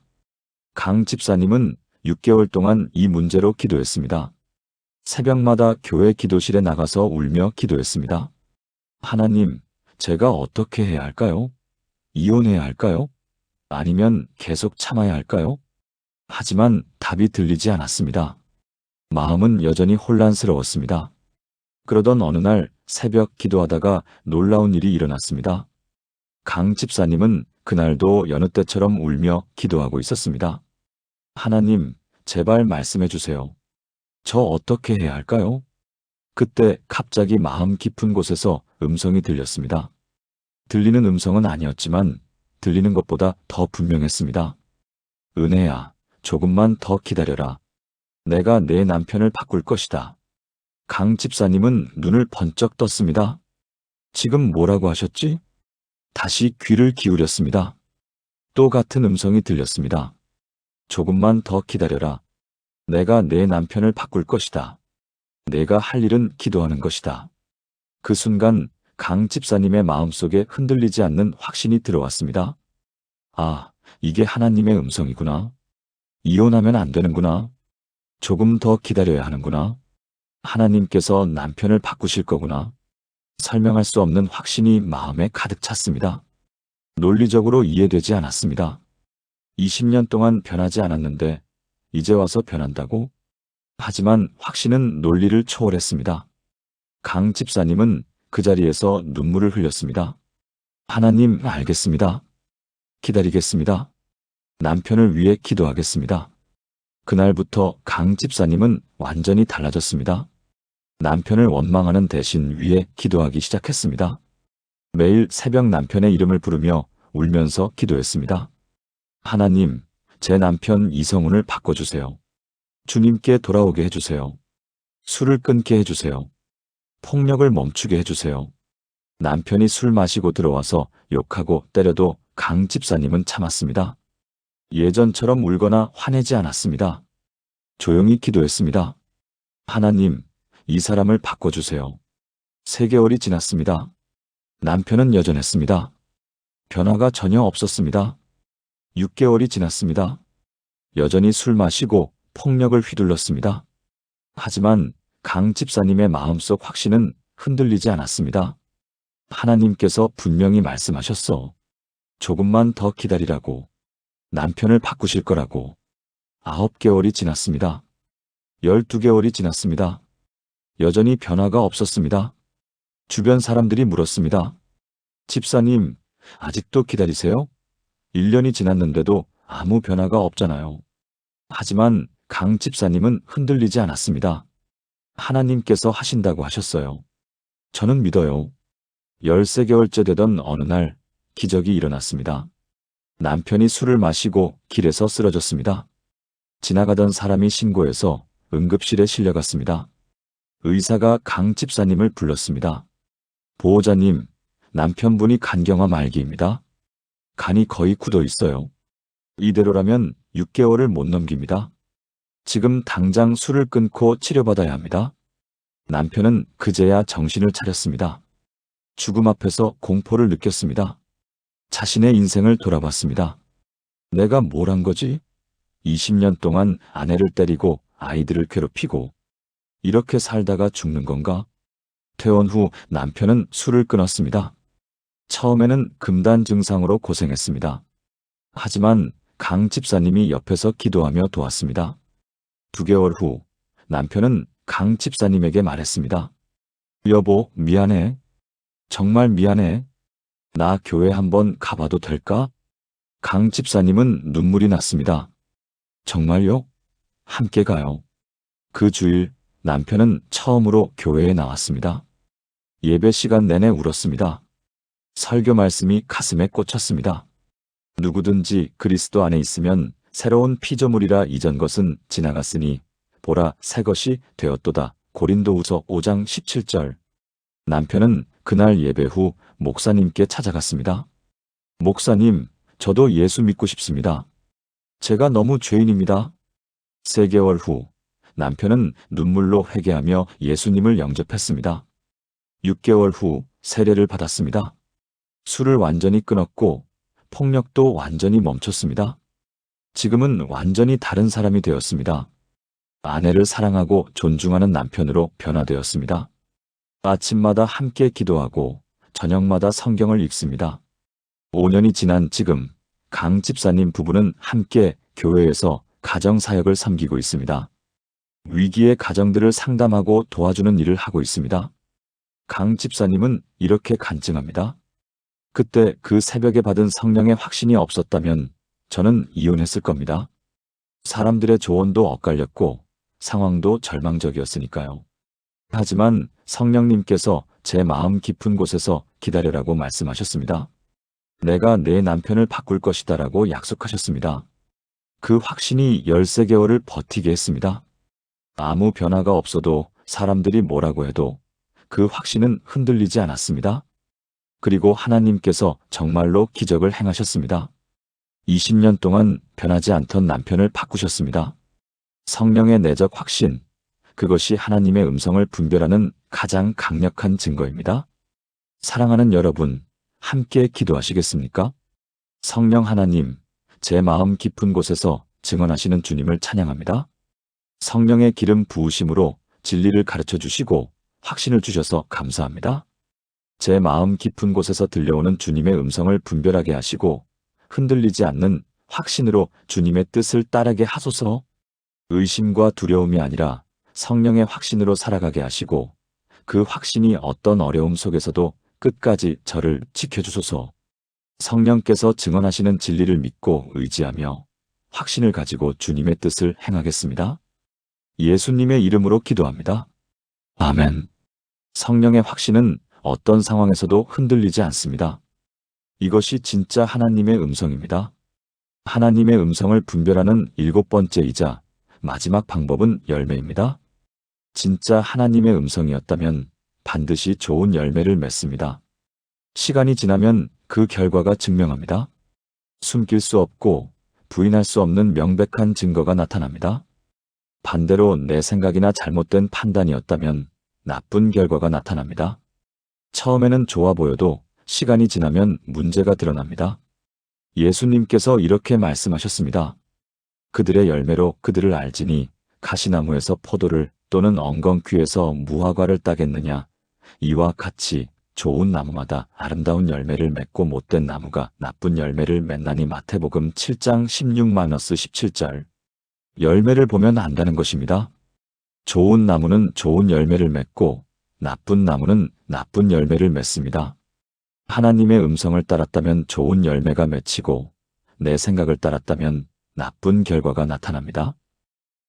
강 집사님은 6개월 동안 이 문제로 기도했습니다. 새벽마다 교회 기도실에 나가서 울며 기도했습니다. 하나님, 제가 어떻게 해야 할까요? 이혼해야 할까요? 아니면 계속 참아야 할까요? 하지만 답이 들리지 않았습니다. 마음은 여전히 혼란스러웠습니다. 그러던 어느 날 새벽 기도하다가 놀라운 일이 일어났습니다. 강 집사님은 그날도 여느 때처럼 울며 기도하고 있었습니다. 하나님, 제발 말씀해 주세요. 저 어떻게 해야 할까요? 그때 갑자기 마음 깊은 곳에서 음성이 들렸습니다. 들리는 음성은 아니었지만 들리는 것보다 더 분명했습니다. 은혜야, 조금만 더 기다려라. 내가 내 남편을 바꿀 것이다. 강 집사님은 눈을 번쩍 떴습니다. 지금 뭐라고 하셨지? 다시 귀를 기울였습니다. 또 같은 음성이 들렸습니다. 조금만 더 기다려라. 내가 내 남편을 바꿀 것이다. 내가 할 일은 기도하는 것이다. 그 순간 강 집사님의 마음속에 흔들리지 않는 확신이 들어왔습니다. 아, 이게 하나님의 음성이구나. 이혼하면 안 되는구나. 조금 더 기다려야 하는구나. 하나님께서 남편을 바꾸실 거구나. 설명할 수 없는 확신이 마음에 가득 찼습니다. 논리적으로 이해되지 않았습니다. 20년 동안 변하지 않았는데 이제 와서 변한다고? 하지만 확신은 논리를 초월했습니다. 강 집사님은 그 자리에서 눈물을 흘렸습니다. 하나님, 알겠습니다. 기다리겠습니다. 남편을 위해 기도하겠습니다. 그날부터 강 집사님은 완전히 달라졌습니다. 남편을 원망하는 대신 위해 기도하기 시작했습니다. 매일 새벽 남편의 이름을 부르며 울면서 기도했습니다. 하나님, 제 남편 이성훈을 바꿔주세요. 주님께 돌아오게 해주세요. 술을 끊게 해주세요. 폭력을 멈추게 해주세요. 남편이 술 마시고 들어와서 욕하고 때려도 강 집사님은 참았습니다. 예전처럼 울거나 화내지 않았습니다. 조용히 기도했습니다. 하나님, 이 사람을 바꿔주세요. 3개월이 지났습니다. 남편은 여전했습니다. 변화가 전혀 없었습니다. 6개월이 지났습니다. 여전히 술 마시고 폭력을 휘둘렀습니다. 하지만 강 집사님의 마음속 확신은 흔들리지 않았습니다. 하나님께서 분명히 말씀하셨어. 조금만 더 기다리라고. 남편을 바꾸실 거라고. 9개월이 지났습니다. 12개월이 지났습니다. 여전히 변화가 없었습니다. 주변 사람들이 물었습니다. 집사님, 아직도 기다리세요? 1년이 지났는데도 아무 변화가 없잖아요. 하지만 강 집사님은 흔들리지 않았습니다. 하나님께서 하신다고 하셨어요. 저는 믿어요. 13개월째 되던 어느 날 기적이 일어났습니다. 남편이 술을 마시고 길에서 쓰러졌습니다. 지나가던 사람이 신고해서 응급실에 실려갔습니다. 의사가 강 집사님을 불렀습니다. 보호자님, 남편분이 간경화 말기입니다. 간이 거의 굳어 있어요. 이대로라면 6개월을 못 넘깁니다. 지금 당장 술을 끊고 치료받아야 합니다. 남편은 그제야 정신을 차렸습니다. 죽음 앞에서 공포를 느꼈습니다. 자신의 인생을 돌아봤습니다. 내가 뭘 한 거지? 20년 동안 아내를 때리고 아이들을 괴롭히고 이렇게 살다가 죽는 건가? 퇴원 후 남편은 술을 끊었습니다. 처음에는 금단 증상으로 고생했습니다. 하지만 강 집사님이 옆에서 기도하며 도왔습니다. 2개월 후 남편은 강 집사님에게 말했습니다. 여보, 미안해. 정말 미안해. 나 교회 한번 가봐도 될까? 강 집사님은 눈물이 났습니다. 정말요? 함께 가요. 그 주일 남편은 처음으로 교회에 나왔습니다. 예배 시간 내내 울었습니다. 설교 말씀이 가슴에 꽂혔습니다. 누구든지 그리스도 안에 있으면 새로운 피조물이라 이전 것은 지나갔으니 보라 새 것이 되었도다. 고린도후서 5장 17절. 남편은 그날 예배 후 목사님께 찾아갔습니다. 목사님, 저도 예수 믿고 싶습니다. 제가 너무 죄인입니다. 3개월 후 남편은 눈물로 회개하며 예수님을 영접했습니다. 6개월 후 세례를 받았습니다. 술을 완전히 끊었고 폭력도 완전히 멈췄습니다. 지금은 완전히 다른 사람이 되었습니다. 아내를 사랑하고 존중하는 남편으로 변화되었습니다. 아침마다 함께 기도하고 저녁마다 성경을 읽습니다. 5년이 지난 지금 강 집사님 부부는 함께 교회에서 가정사역을 섬기고 있습니다. 위기의 가정들을 상담하고 도와주는 일을 하고 있습니다. 강 집사님은 이렇게 간증합니다. 그때 그 새벽에 받은 성령의 확신이 없었다면 저는 이혼했을 겁니다. 사람들의 조언도 엇갈렸고 상황도 절망적이었으니까요. 하지만 성령님께서 제 마음 깊은 곳에서 기다려라고 말씀하셨습니다. 내가 내 남편을 바꿀 것이다라고 약속하셨습니다. 그 확신이 13개월을 버티게 했습니다. 아무 변화가 없어도 사람들이 뭐라고 해도 그 확신은 흔들리지 않았습니다. 그리고 하나님께서 정말로 기적을 행하셨습니다. 20년 동안 변하지 않던 남편을 바꾸셨습니다. 성령의 내적 확신, 그것이 하나님의 음성을 분별하는 가장 강력한 증거입니다. 사랑하는 여러분, 함께 기도하시겠습니까? 성령 하나님, 제 마음 깊은 곳에서 증언하시는 주님을 찬양합니다. 성령의 기름 부으심으로 진리를 가르쳐 주시고 확신을 주셔서 감사합니다. 제 마음 깊은 곳에서 들려오는 주님의 음성을 분별하게 하시고 흔들리지 않는 확신으로 주님의 뜻을 따르게 하소서. 의심과 두려움이 아니라 성령의 확신으로 살아가게 하시고 그 확신이 어떤 어려움 속에서도 끝까지 저를 지켜주소서. 성령께서 증언하시는 진리를 믿고 의지하며 확신을 가지고 주님의 뜻을 행하겠습니다. 예수님의 이름으로 기도합니다. 아멘. 성령의 확신은 어떤 상황에서도 흔들리지 않습니다. 이것이 진짜 하나님의 음성입니다. 하나님의 음성을 분별하는 7번째이자 마지막 방법은 열매입니다. 진짜 하나님의 음성이었다면 반드시 좋은 열매를 맺습니다. 시간이 지나면 그 결과가 증명합니다. 숨길 수 없고 부인할 수 없는 명백한 증거가 나타납니다. 반대로 내 생각이나 잘못된 판단이었다면 나쁜 결과가 나타납니다. 처음에는 좋아 보여도 시간이 지나면 문제가 드러납니다. 예수님께서 이렇게 말씀하셨습니다. 그들의 열매로 그들을 알지니 가시나무에서 포도를 또는 엉겅퀴에서 무화과를 따겠느냐. 이와 같이 좋은 나무마다 아름다운 열매를 맺고 못된 나무가 나쁜 열매를 맺나니. 마태복음 7장 16-17절. 열매를 보면 안다는 것입니다. 좋은 나무는 좋은 열매를 맺고 나쁜 나무는 나쁜 열매를 맺습니다. 하나님의 음성을 따랐다면 좋은 열매가 맺히고 내 생각을 따랐다면 나쁜 결과가 나타납니다.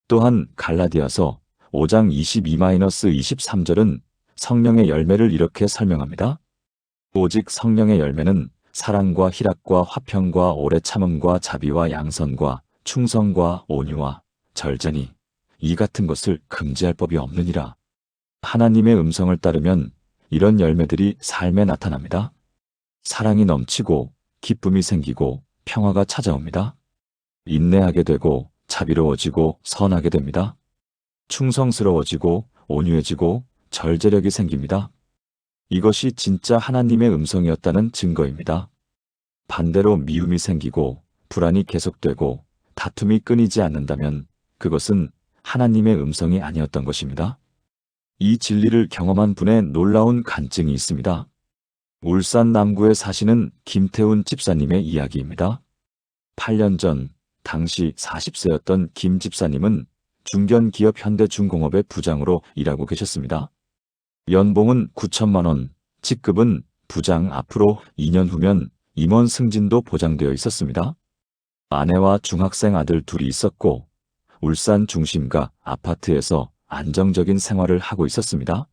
또한 갈라디아서 5장 22-23절은 성령의 열매를 이렇게 설명합니다. 오직 성령의 열매는 사랑과 희락과 화평과 오래 참음과 자비와 양선과 충성과 온유와 절제니 이 같은 것을 금지할 법이 없느니라. 하나님의 음성을 따르면 이런 열매들이 삶에 나타납니다. 사랑이 넘치고 기쁨이 생기고 평화가 찾아옵니다. 인내하게 되고 자비로워지고 선하게 됩니다. 충성스러워지고 온유해지고 절제력이 생깁니다. 이것이 진짜 하나님의 음성이었다는 증거입니다. 반대로 미움이 생기고 불안이 계속되고 다툼이 끊이지 않는다면 그것은 하나님의 음성이 아니었던 것입니다. 이 진리를 경험한 분의 놀라운 간증이 있습니다. 울산 남구에 사시는 김태훈 집사님의 이야기입니다. 8년 전 당시 40세였던 김 집사님은 중견기업 현대중공업의 부장으로 일하고 계셨습니다. 연봉은 9천만 원, 직급은 부장. 앞으로 2년 후면 임원 승진도 보장되어 있었습니다. 아내와 중학생 아들 둘이 있었고 울산 중심가 아파트에서 안정적인 생활을 하고 있었습니다.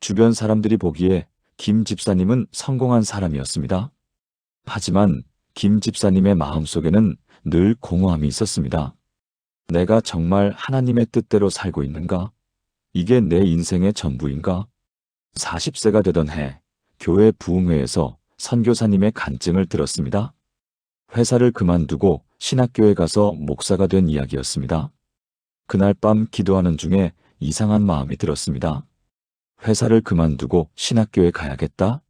주변 사람들이 보기에 김 집사님은 성공한 사람이었습니다. 하지만 김 집사님의 마음속에는 늘 공허함이 있었습니다. 내가 정말 하나님의 뜻대로 살고 있는가? 이게 내 인생의 전부인가? 40세가 되던 해 교회 부흥회에서 선교사님의 간증을 들었습니다. 회사를 그만두고 신학교에 가서 목사가 된 이야기였습니다. 그날 밤 기도하는 중에 이상한 마음이 들었습니다. 회사를 그만두고 신학교에 가야겠다?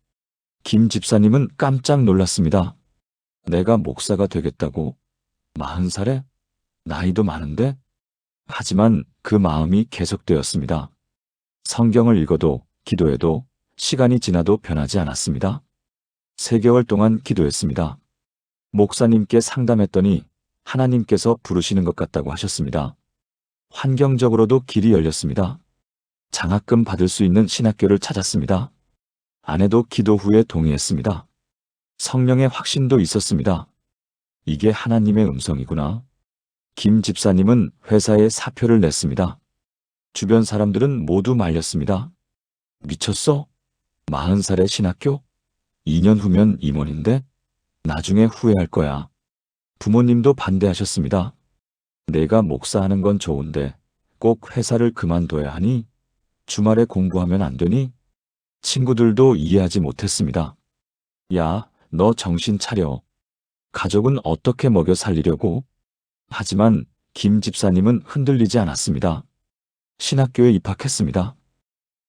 김 집사님은 깜짝 놀랐습니다. 내가 목사가 되겠다고? 40살에? 나이도 많은데? 하지만 그 마음이 계속되었습니다. 성경을 읽어도 기도해도 시간이 지나도 변하지 않았습니다. 3개월 동안 기도했습니다. 목사님께 상담했더니 하나님께서 부르시는 것 같다고 하셨습니다. 환경적으로도 길이 열렸습니다. 장학금 받을 수 있는 신학교를 찾았습니다. 아내도 기도 후에 동의했습니다. 성령의 확신도 있었습니다. 이게 하나님의 음성이구나. 김 집사님은 회사에 사표를 냈습니다. 주변 사람들은 모두 말렸습니다. 미쳤어? 40살에 신학교? 2년 후면 임원인데? 나중에 후회할 거야. 부모님도 반대하셨습니다. 내가 목사하는 건 좋은데 꼭 회사를 그만둬야 하니? 주말에 공부하면 안 되니? 친구들도 이해하지 못했습니다. 야, 너 정신 차려. 가족은 어떻게 먹여 살리려고? 하지만 김 집사님은 흔들리지 않았습니다. 신학교에 입학했습니다.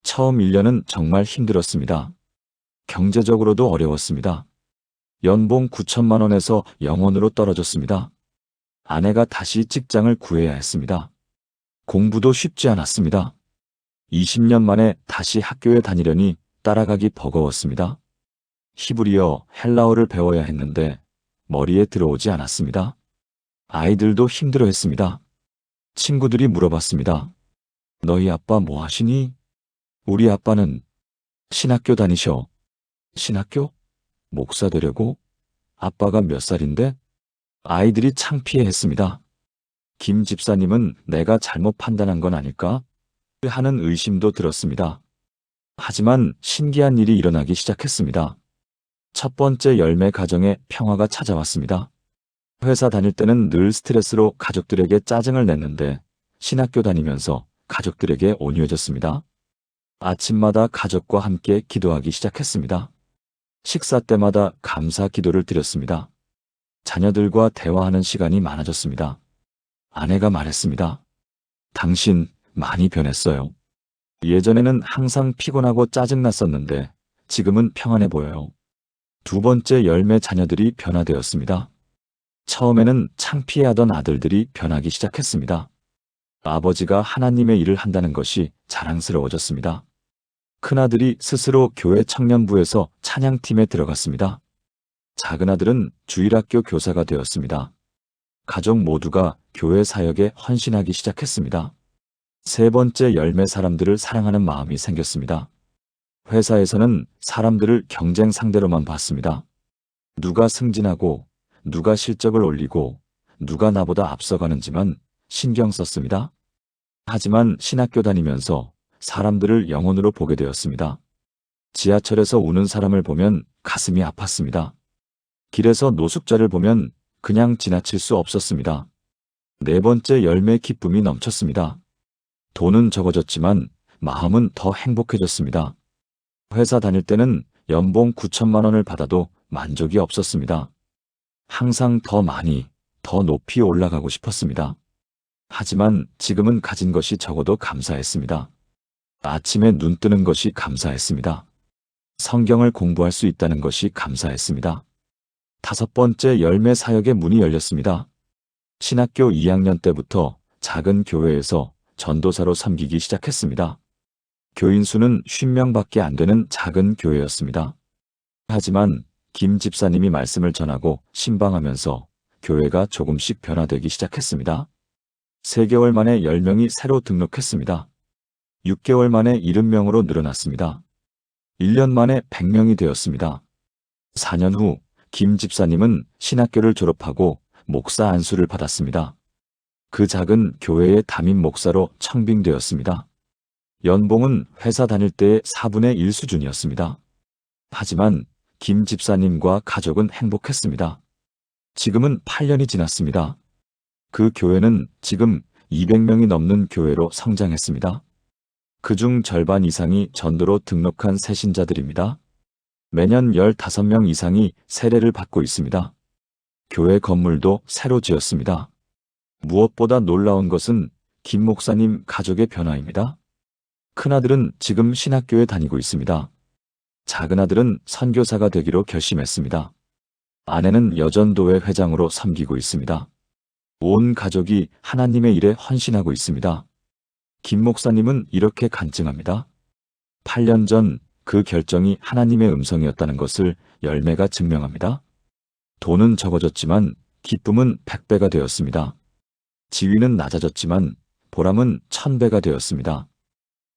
처음 1년은 정말 힘들었습니다. 경제적으로도 어려웠습니다. 연봉 9천만 원에서 0원으로 떨어졌습니다. 아내가 다시 직장을 구해야 했습니다. 공부도 쉽지 않았습니다. 20년 만에 다시 학교에 다니려니 따라가기 버거웠습니다. 히브리어, 헬라어를 배워야 했는데 머리에 들어오지 않았습니다. 아이들도 힘들어했습니다. 친구들이 물어봤습니다. 너희 아빠 뭐 하시니? 우리 아빠는 신학교 다니셔. 신학교? 목사 되려고? 아빠가 몇 살인데? 아이들이 창피해했습니다. 김 집사님은 내가 잘못 판단한 건 아닐까? 하는 의심도 들었습니다. 하지만 신기한 일이 일어나기 시작했습니다. 첫 번째 열매 가정에 평화가 찾아왔습니다. 회사 다닐 때는 늘 스트레스로 가족들에게 짜증을 냈는데 신학교 다니면서 가족들에게 온유해졌습니다. 아침마다 가족과 함께 기도하기 시작했습니다. 식사 때마다 감사 기도를 드렸습니다. 자녀들과 대화하는 시간이 많아졌습니다. 아내가 말했습니다. 당신 많이 변했어요. 예전에는 항상 피곤하고 짜증났었는데 지금은 평안해 보여요. 두 번째 열매 자녀들이 변화되었습니다. 처음에는 창피해하던 아들들이 변하기 시작했습니다. 아버지가 하나님의 일을 한다는 것이 자랑스러워졌습니다. 큰아들이 스스로 교회 청년부에서 찬양팀에 들어갔습니다. 작은아들은 주일학교 교사가 되었습니다. 가족 모두가 교회 사역에 헌신하기 시작했습니다. 세 번째 열매 사람들을 사랑하는 마음이 생겼습니다. 회사에서는 사람들을 경쟁 상대로만 봤습니다. 누가 승진하고 누가 실적을 올리고 누가 나보다 앞서가는지만 신경 썼습니다. 하지만 신학교 다니면서 사람들을 영혼으로 보게 되었습니다. 지하철에서 우는 사람을 보면 가슴이 아팠습니다. 길에서 노숙자를 보면 그냥 지나칠 수 없었습니다. 네 번째 열매 기쁨이 넘쳤습니다. 돈은 적어졌지만 마음은 더 행복해졌습니다. 회사 다닐 때는 연봉 9천만 원을 받아도 만족이 없었습니다. 항상 더 많이, 더 높이 올라가고 싶었습니다. 하지만 지금은 가진 것이 적어도 감사했습니다. 아침에 눈 뜨는 것이 감사했습니다. 성경을 공부할 수 있다는 것이 감사했습니다. 다섯 번째 열매 사역의 문이 열렸습니다. 신학교 2학년 때부터 작은 교회에서 전도사로 섬기기 시작했습니다. 교인 수는 50명밖에 안 되는 작은 교회였습니다. 하지만 김 집사님이 말씀을 전하고 신방하면서 교회가 조금씩 변화되기 시작했습니다. 3개월 만에 10명이 새로 등록했습니다. 6개월 만에 70명으로 늘어났습니다. 1년 만에 100명이 되었습니다. 4년 후 김 집사님은 신학교를 졸업하고 목사 안수를 받았습니다. 그 작은 교회의 담임 목사로 청빙되었습니다. 연봉은 회사 다닐 때의 4분의 1 수준이었습니다. 하지만 김 집사님과 가족은 행복했습니다. 지금은 8년이 지났습니다. 그 교회는 지금 200명이 넘는 교회로 성장했습니다. 그중 절반 이상이 전도로 등록한 새신자들입니다. 매년 15명 이상이 세례를 받고 있습니다. 교회 건물도 새로 지었습니다. 무엇보다 놀라운 것은 김 목사님 가족의 변화입니다. 큰아들은 지금 신학교에 다니고 있습니다. 작은아들은 선교사가 되기로 결심했습니다. 아내는 여전도회 회장으로 섬기고 있습니다. 온 가족이 하나님의 일에 헌신하고 있습니다. 김 목사님은 이렇게 간증합니다. 8년 전 그 결정이 하나님의 음성이었다는 것을 열매가 증명합니다. 돈은 적어졌지만 기쁨은 100배가 되었습니다. 지위는 낮아졌지만 보람은 1000배가 되었습니다.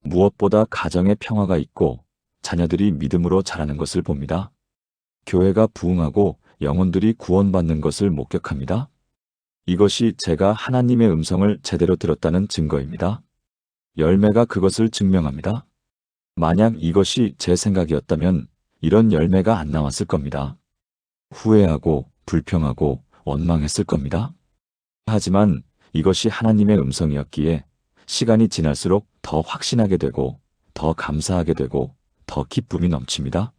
무엇보다 가정에 평화가 있고 자녀들이 믿음으로 자라는 것을 봅니다. 교회가 부흥하고 영혼들이 구원받는 것을 목격합니다. 이것이 제가 하나님의 음성을 제대로 들었다는 증거입니다. 열매가 그것을 증명합니다. 만약 이것이 제 생각이었다면 이런 열매가 안 나왔을 겁니다. 후회하고 불평하고 원망했을 겁니다. 하지만 이것이 하나님의 음성이었기에 시간이 지날수록 더 확신하게 되고 더 감사하게 되고 더 기쁨이 넘칩니다.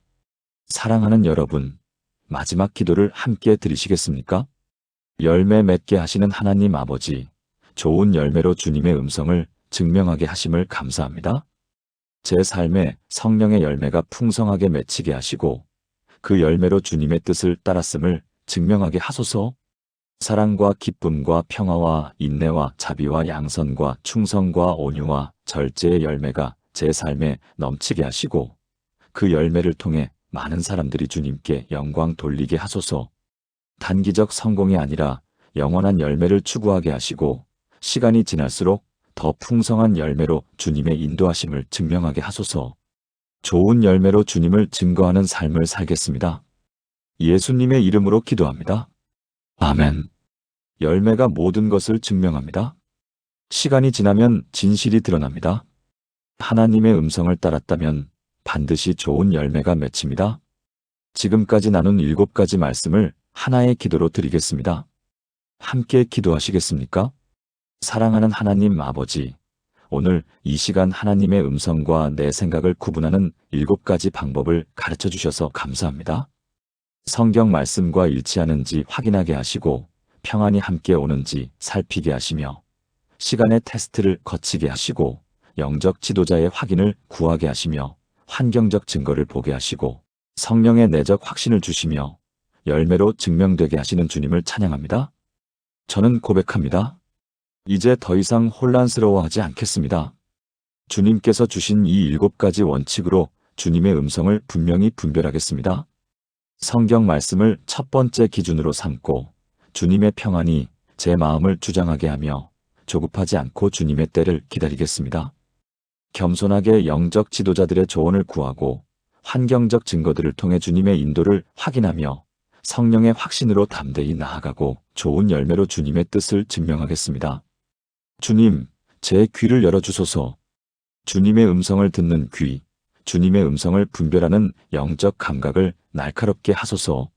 사랑하는 여러분, 마지막 기도를 함께 드리시겠습니까? 열매 맺게 하시는 하나님 아버지, 좋은 열매로 주님의 음성을 증명하게 하심을 감사합니다. 제 삶에 성령의 열매가 풍성하게 맺히게 하시고 그 열매로 주님의 뜻을 따랐음을 증명하게 하소서. 사랑과 기쁨과 평화와 인내와 자비와 양선과 충성과 온유와 절제의 열매가 제 삶에 넘치게 하시고 그 열매를 통해 많은 사람들이 주님께 영광 돌리게 하소서. 단기적 성공이 아니라 영원한 열매를 추구하게 하시고 시간이 지날수록 더 풍성한 열매로 주님의 인도하심을 증명하게 하소서. 좋은 열매로 주님을 증거하는 삶을 살겠습니다. 예수님의 이름으로 기도합니다. 아멘. 열매가 모든 것을 증명합니다. 시간이 지나면 진실이 드러납니다. 하나님의 음성을 따랐다면 반드시 좋은 열매가 맺힙니다. 지금까지 나눈 7가지 말씀을 하나의 기도로 드리겠습니다. 함께 기도하시겠습니까? 사랑하는 하나님 아버지, 오늘 이 시간 하나님의 음성과 내 생각을 구분하는 7가지 방법을 가르쳐 주셔서 감사합니다. 성경 말씀과 일치하는지 확인하게 하시고 평안이 함께 오는지 살피게 하시며 시간의 테스트를 거치게 하시고 영적 지도자의 확인을 구하게 하시며 환경적 증거를 보게 하시고 성령의 내적 확신을 주시며 열매로 증명되게 하시는 주님을 찬양합니다. 저는 고백합니다. 이제 더 이상 혼란스러워하지 않겠습니다. 주님께서 주신 이 7가지 원칙으로 주님의 음성을 분명히 분별하겠습니다. 성경 말씀을 첫 번째 기준으로 삼고 주님의 평안이 제 마음을 주장하게 하며 조급하지 않고 주님의 때를 기다리겠습니다. 겸손하게 영적 지도자들의 조언을 구하고 환경적 증거들을 통해 주님의 인도를 확인하며 성령의 확신으로 담대히 나아가고 좋은 열매로 주님의 뜻을 증명하겠습니다. 주님, 제 귀를 열어주소서. 주님의 음성을 듣는 귀, 주님의 음성을 분별하는 영적 감각을 날카롭게 하소서.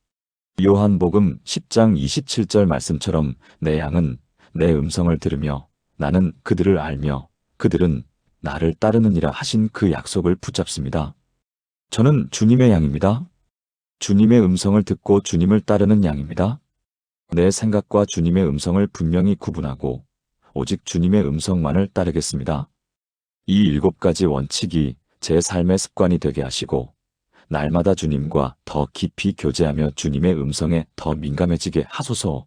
요한복음 10장 27절 말씀처럼 내 양은 내 음성을 들으며 나는 그들을 알며 그들은 나를 따르느니라 하신 그 약속을 붙잡습니다. 저는 주님의 양입니다. 주님의 음성을 듣고 주님을 따르는 양입니다. 내 생각과 주님의 음성을 분명히 구분하고 오직 주님의 음성만을 따르겠습니다. 이 7가지 원칙이 제 삶의 습관이 되게 하시고 날마다 주님과 더 깊이 교제하며 주님의 음성에 더 민감해지게 하소서.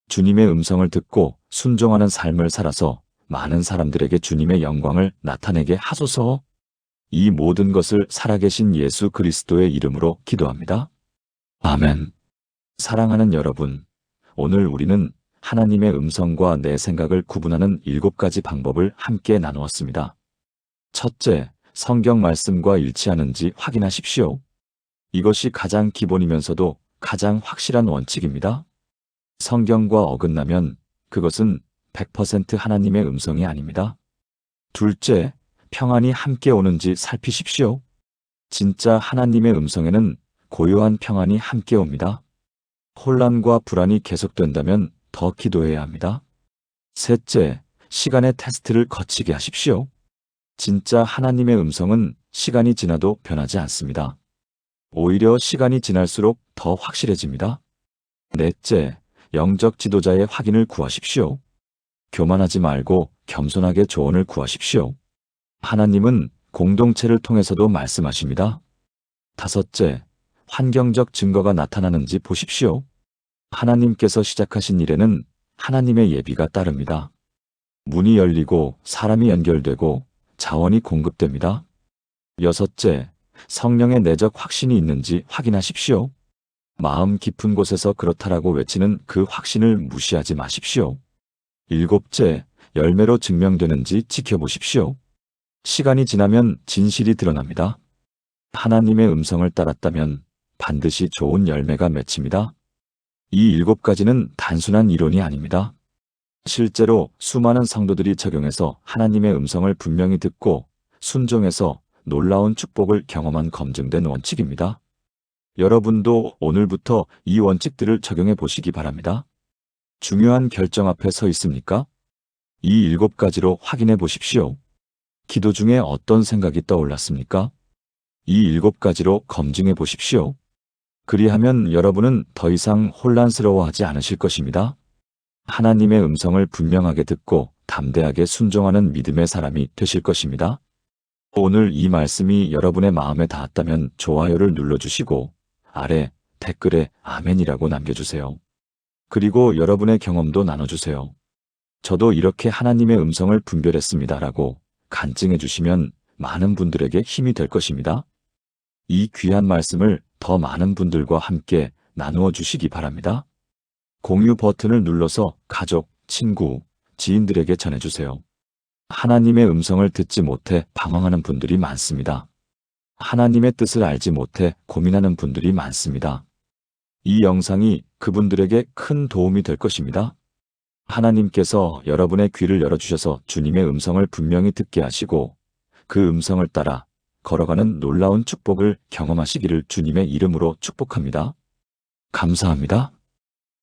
주님의 음성을 듣고 순종하는 삶을 살아서 많은 사람들에게 주님의 영광을 나타내게 하소서. 이 모든 것을 살아계신 예수 그리스도의 이름으로 기도합니다. 아멘. 사랑하는 여러분, 오늘 우리는 하나님의 음성과 내 생각을 구분하는 7가지 방법을 함께 나누었습니다. 첫째, 성경 말씀과 일치하는지 확인하십시오. 이것이 가장 기본이면서도 가장 확실한 원칙입니다. 성경과 어긋나면 그것은 100% 하나님의 음성이 아닙니다. 둘째, 평안이 함께 오는지 살피십시오. 진짜 하나님의 음성에는 고요한 평안이 함께 옵니다. 혼란과 불안이 계속된다면 더 기도해야 합니다. 셋째, 시간의 테스트를 거치게 하십시오. 진짜 하나님의 음성은 시간이 지나도 변하지 않습니다. 오히려 시간이 지날수록 더 확실해집니다. 넷째, 영적 지도자의 확인을 구하십시오. 교만하지 말고 겸손하게 조언을 구하십시오. 하나님은 공동체를 통해서도 말씀하십니다. 다섯째, 환경적 증거가 나타나는지 보십시오. 하나님께서 시작하신 일에는 하나님의 예비가 따릅니다. 문이 열리고 사람이 연결되고 자원이 공급됩니다. 여섯째, 성령의 내적 확신이 있는지 확인하십시오. 마음 깊은 곳에서 그렇다라고 외치는 그 확신을 무시하지 마십시오. 일곱째, 열매로 증명되는지 지켜보십시오. 시간이 지나면 진실이 드러납니다. 하나님의 음성을 따랐다면 반드시 좋은 열매가 맺힙니다. 이 7가지는 단순한 이론이 아닙니다. 실제로 수많은 성도들이 적용해서 하나님의 음성을 분명히 듣고 순종해서 놀라운 축복을 경험한 검증된 원칙입니다. 여러분도 오늘부터 이 원칙들을 적용해 보시기 바랍니다. 중요한 결정 앞에 서 있습니까? 이 7가지로 확인해 보십시오. 기도 중에 어떤 생각이 떠올랐습니까? 이 7가지로 검증해 보십시오. 그리하면 여러분은 더 이상 혼란스러워하지 않으실 것입니다. 하나님의 음성을 분명하게 듣고 담대하게 순종하는 믿음의 사람이 되실 것입니다. 오늘 이 말씀이 여러분의 마음에 닿았다면 좋아요를 눌러주시고 아래 댓글에 아멘이라고 남겨주세요. 그리고 여러분의 경험도 나눠주세요. 저도 이렇게 하나님의 음성을 분별했습니다라고 간증해 주시면 많은 분들에게 힘이 될 것입니다. 이 귀한 말씀을 더 많은 분들과 함께 나누어 주시기 바랍니다. 공유 버튼을 눌러서 가족, 친구, 지인들에게 전해주세요. 하나님의 음성을 듣지 못해 방황하는 분들이 많습니다. 하나님의 뜻을 알지 못해 고민하는 분들이 많습니다. 이 영상이 그분들에게 큰 도움이 될 것입니다. 하나님께서 여러분의 귀를 열어주셔서 주님의 음성을 분명히 듣게 하시고 그 음성을 따라 걸어가는 놀라운 축복을 경험하시기를 주님의 이름으로 축복합니다. 감사합니다.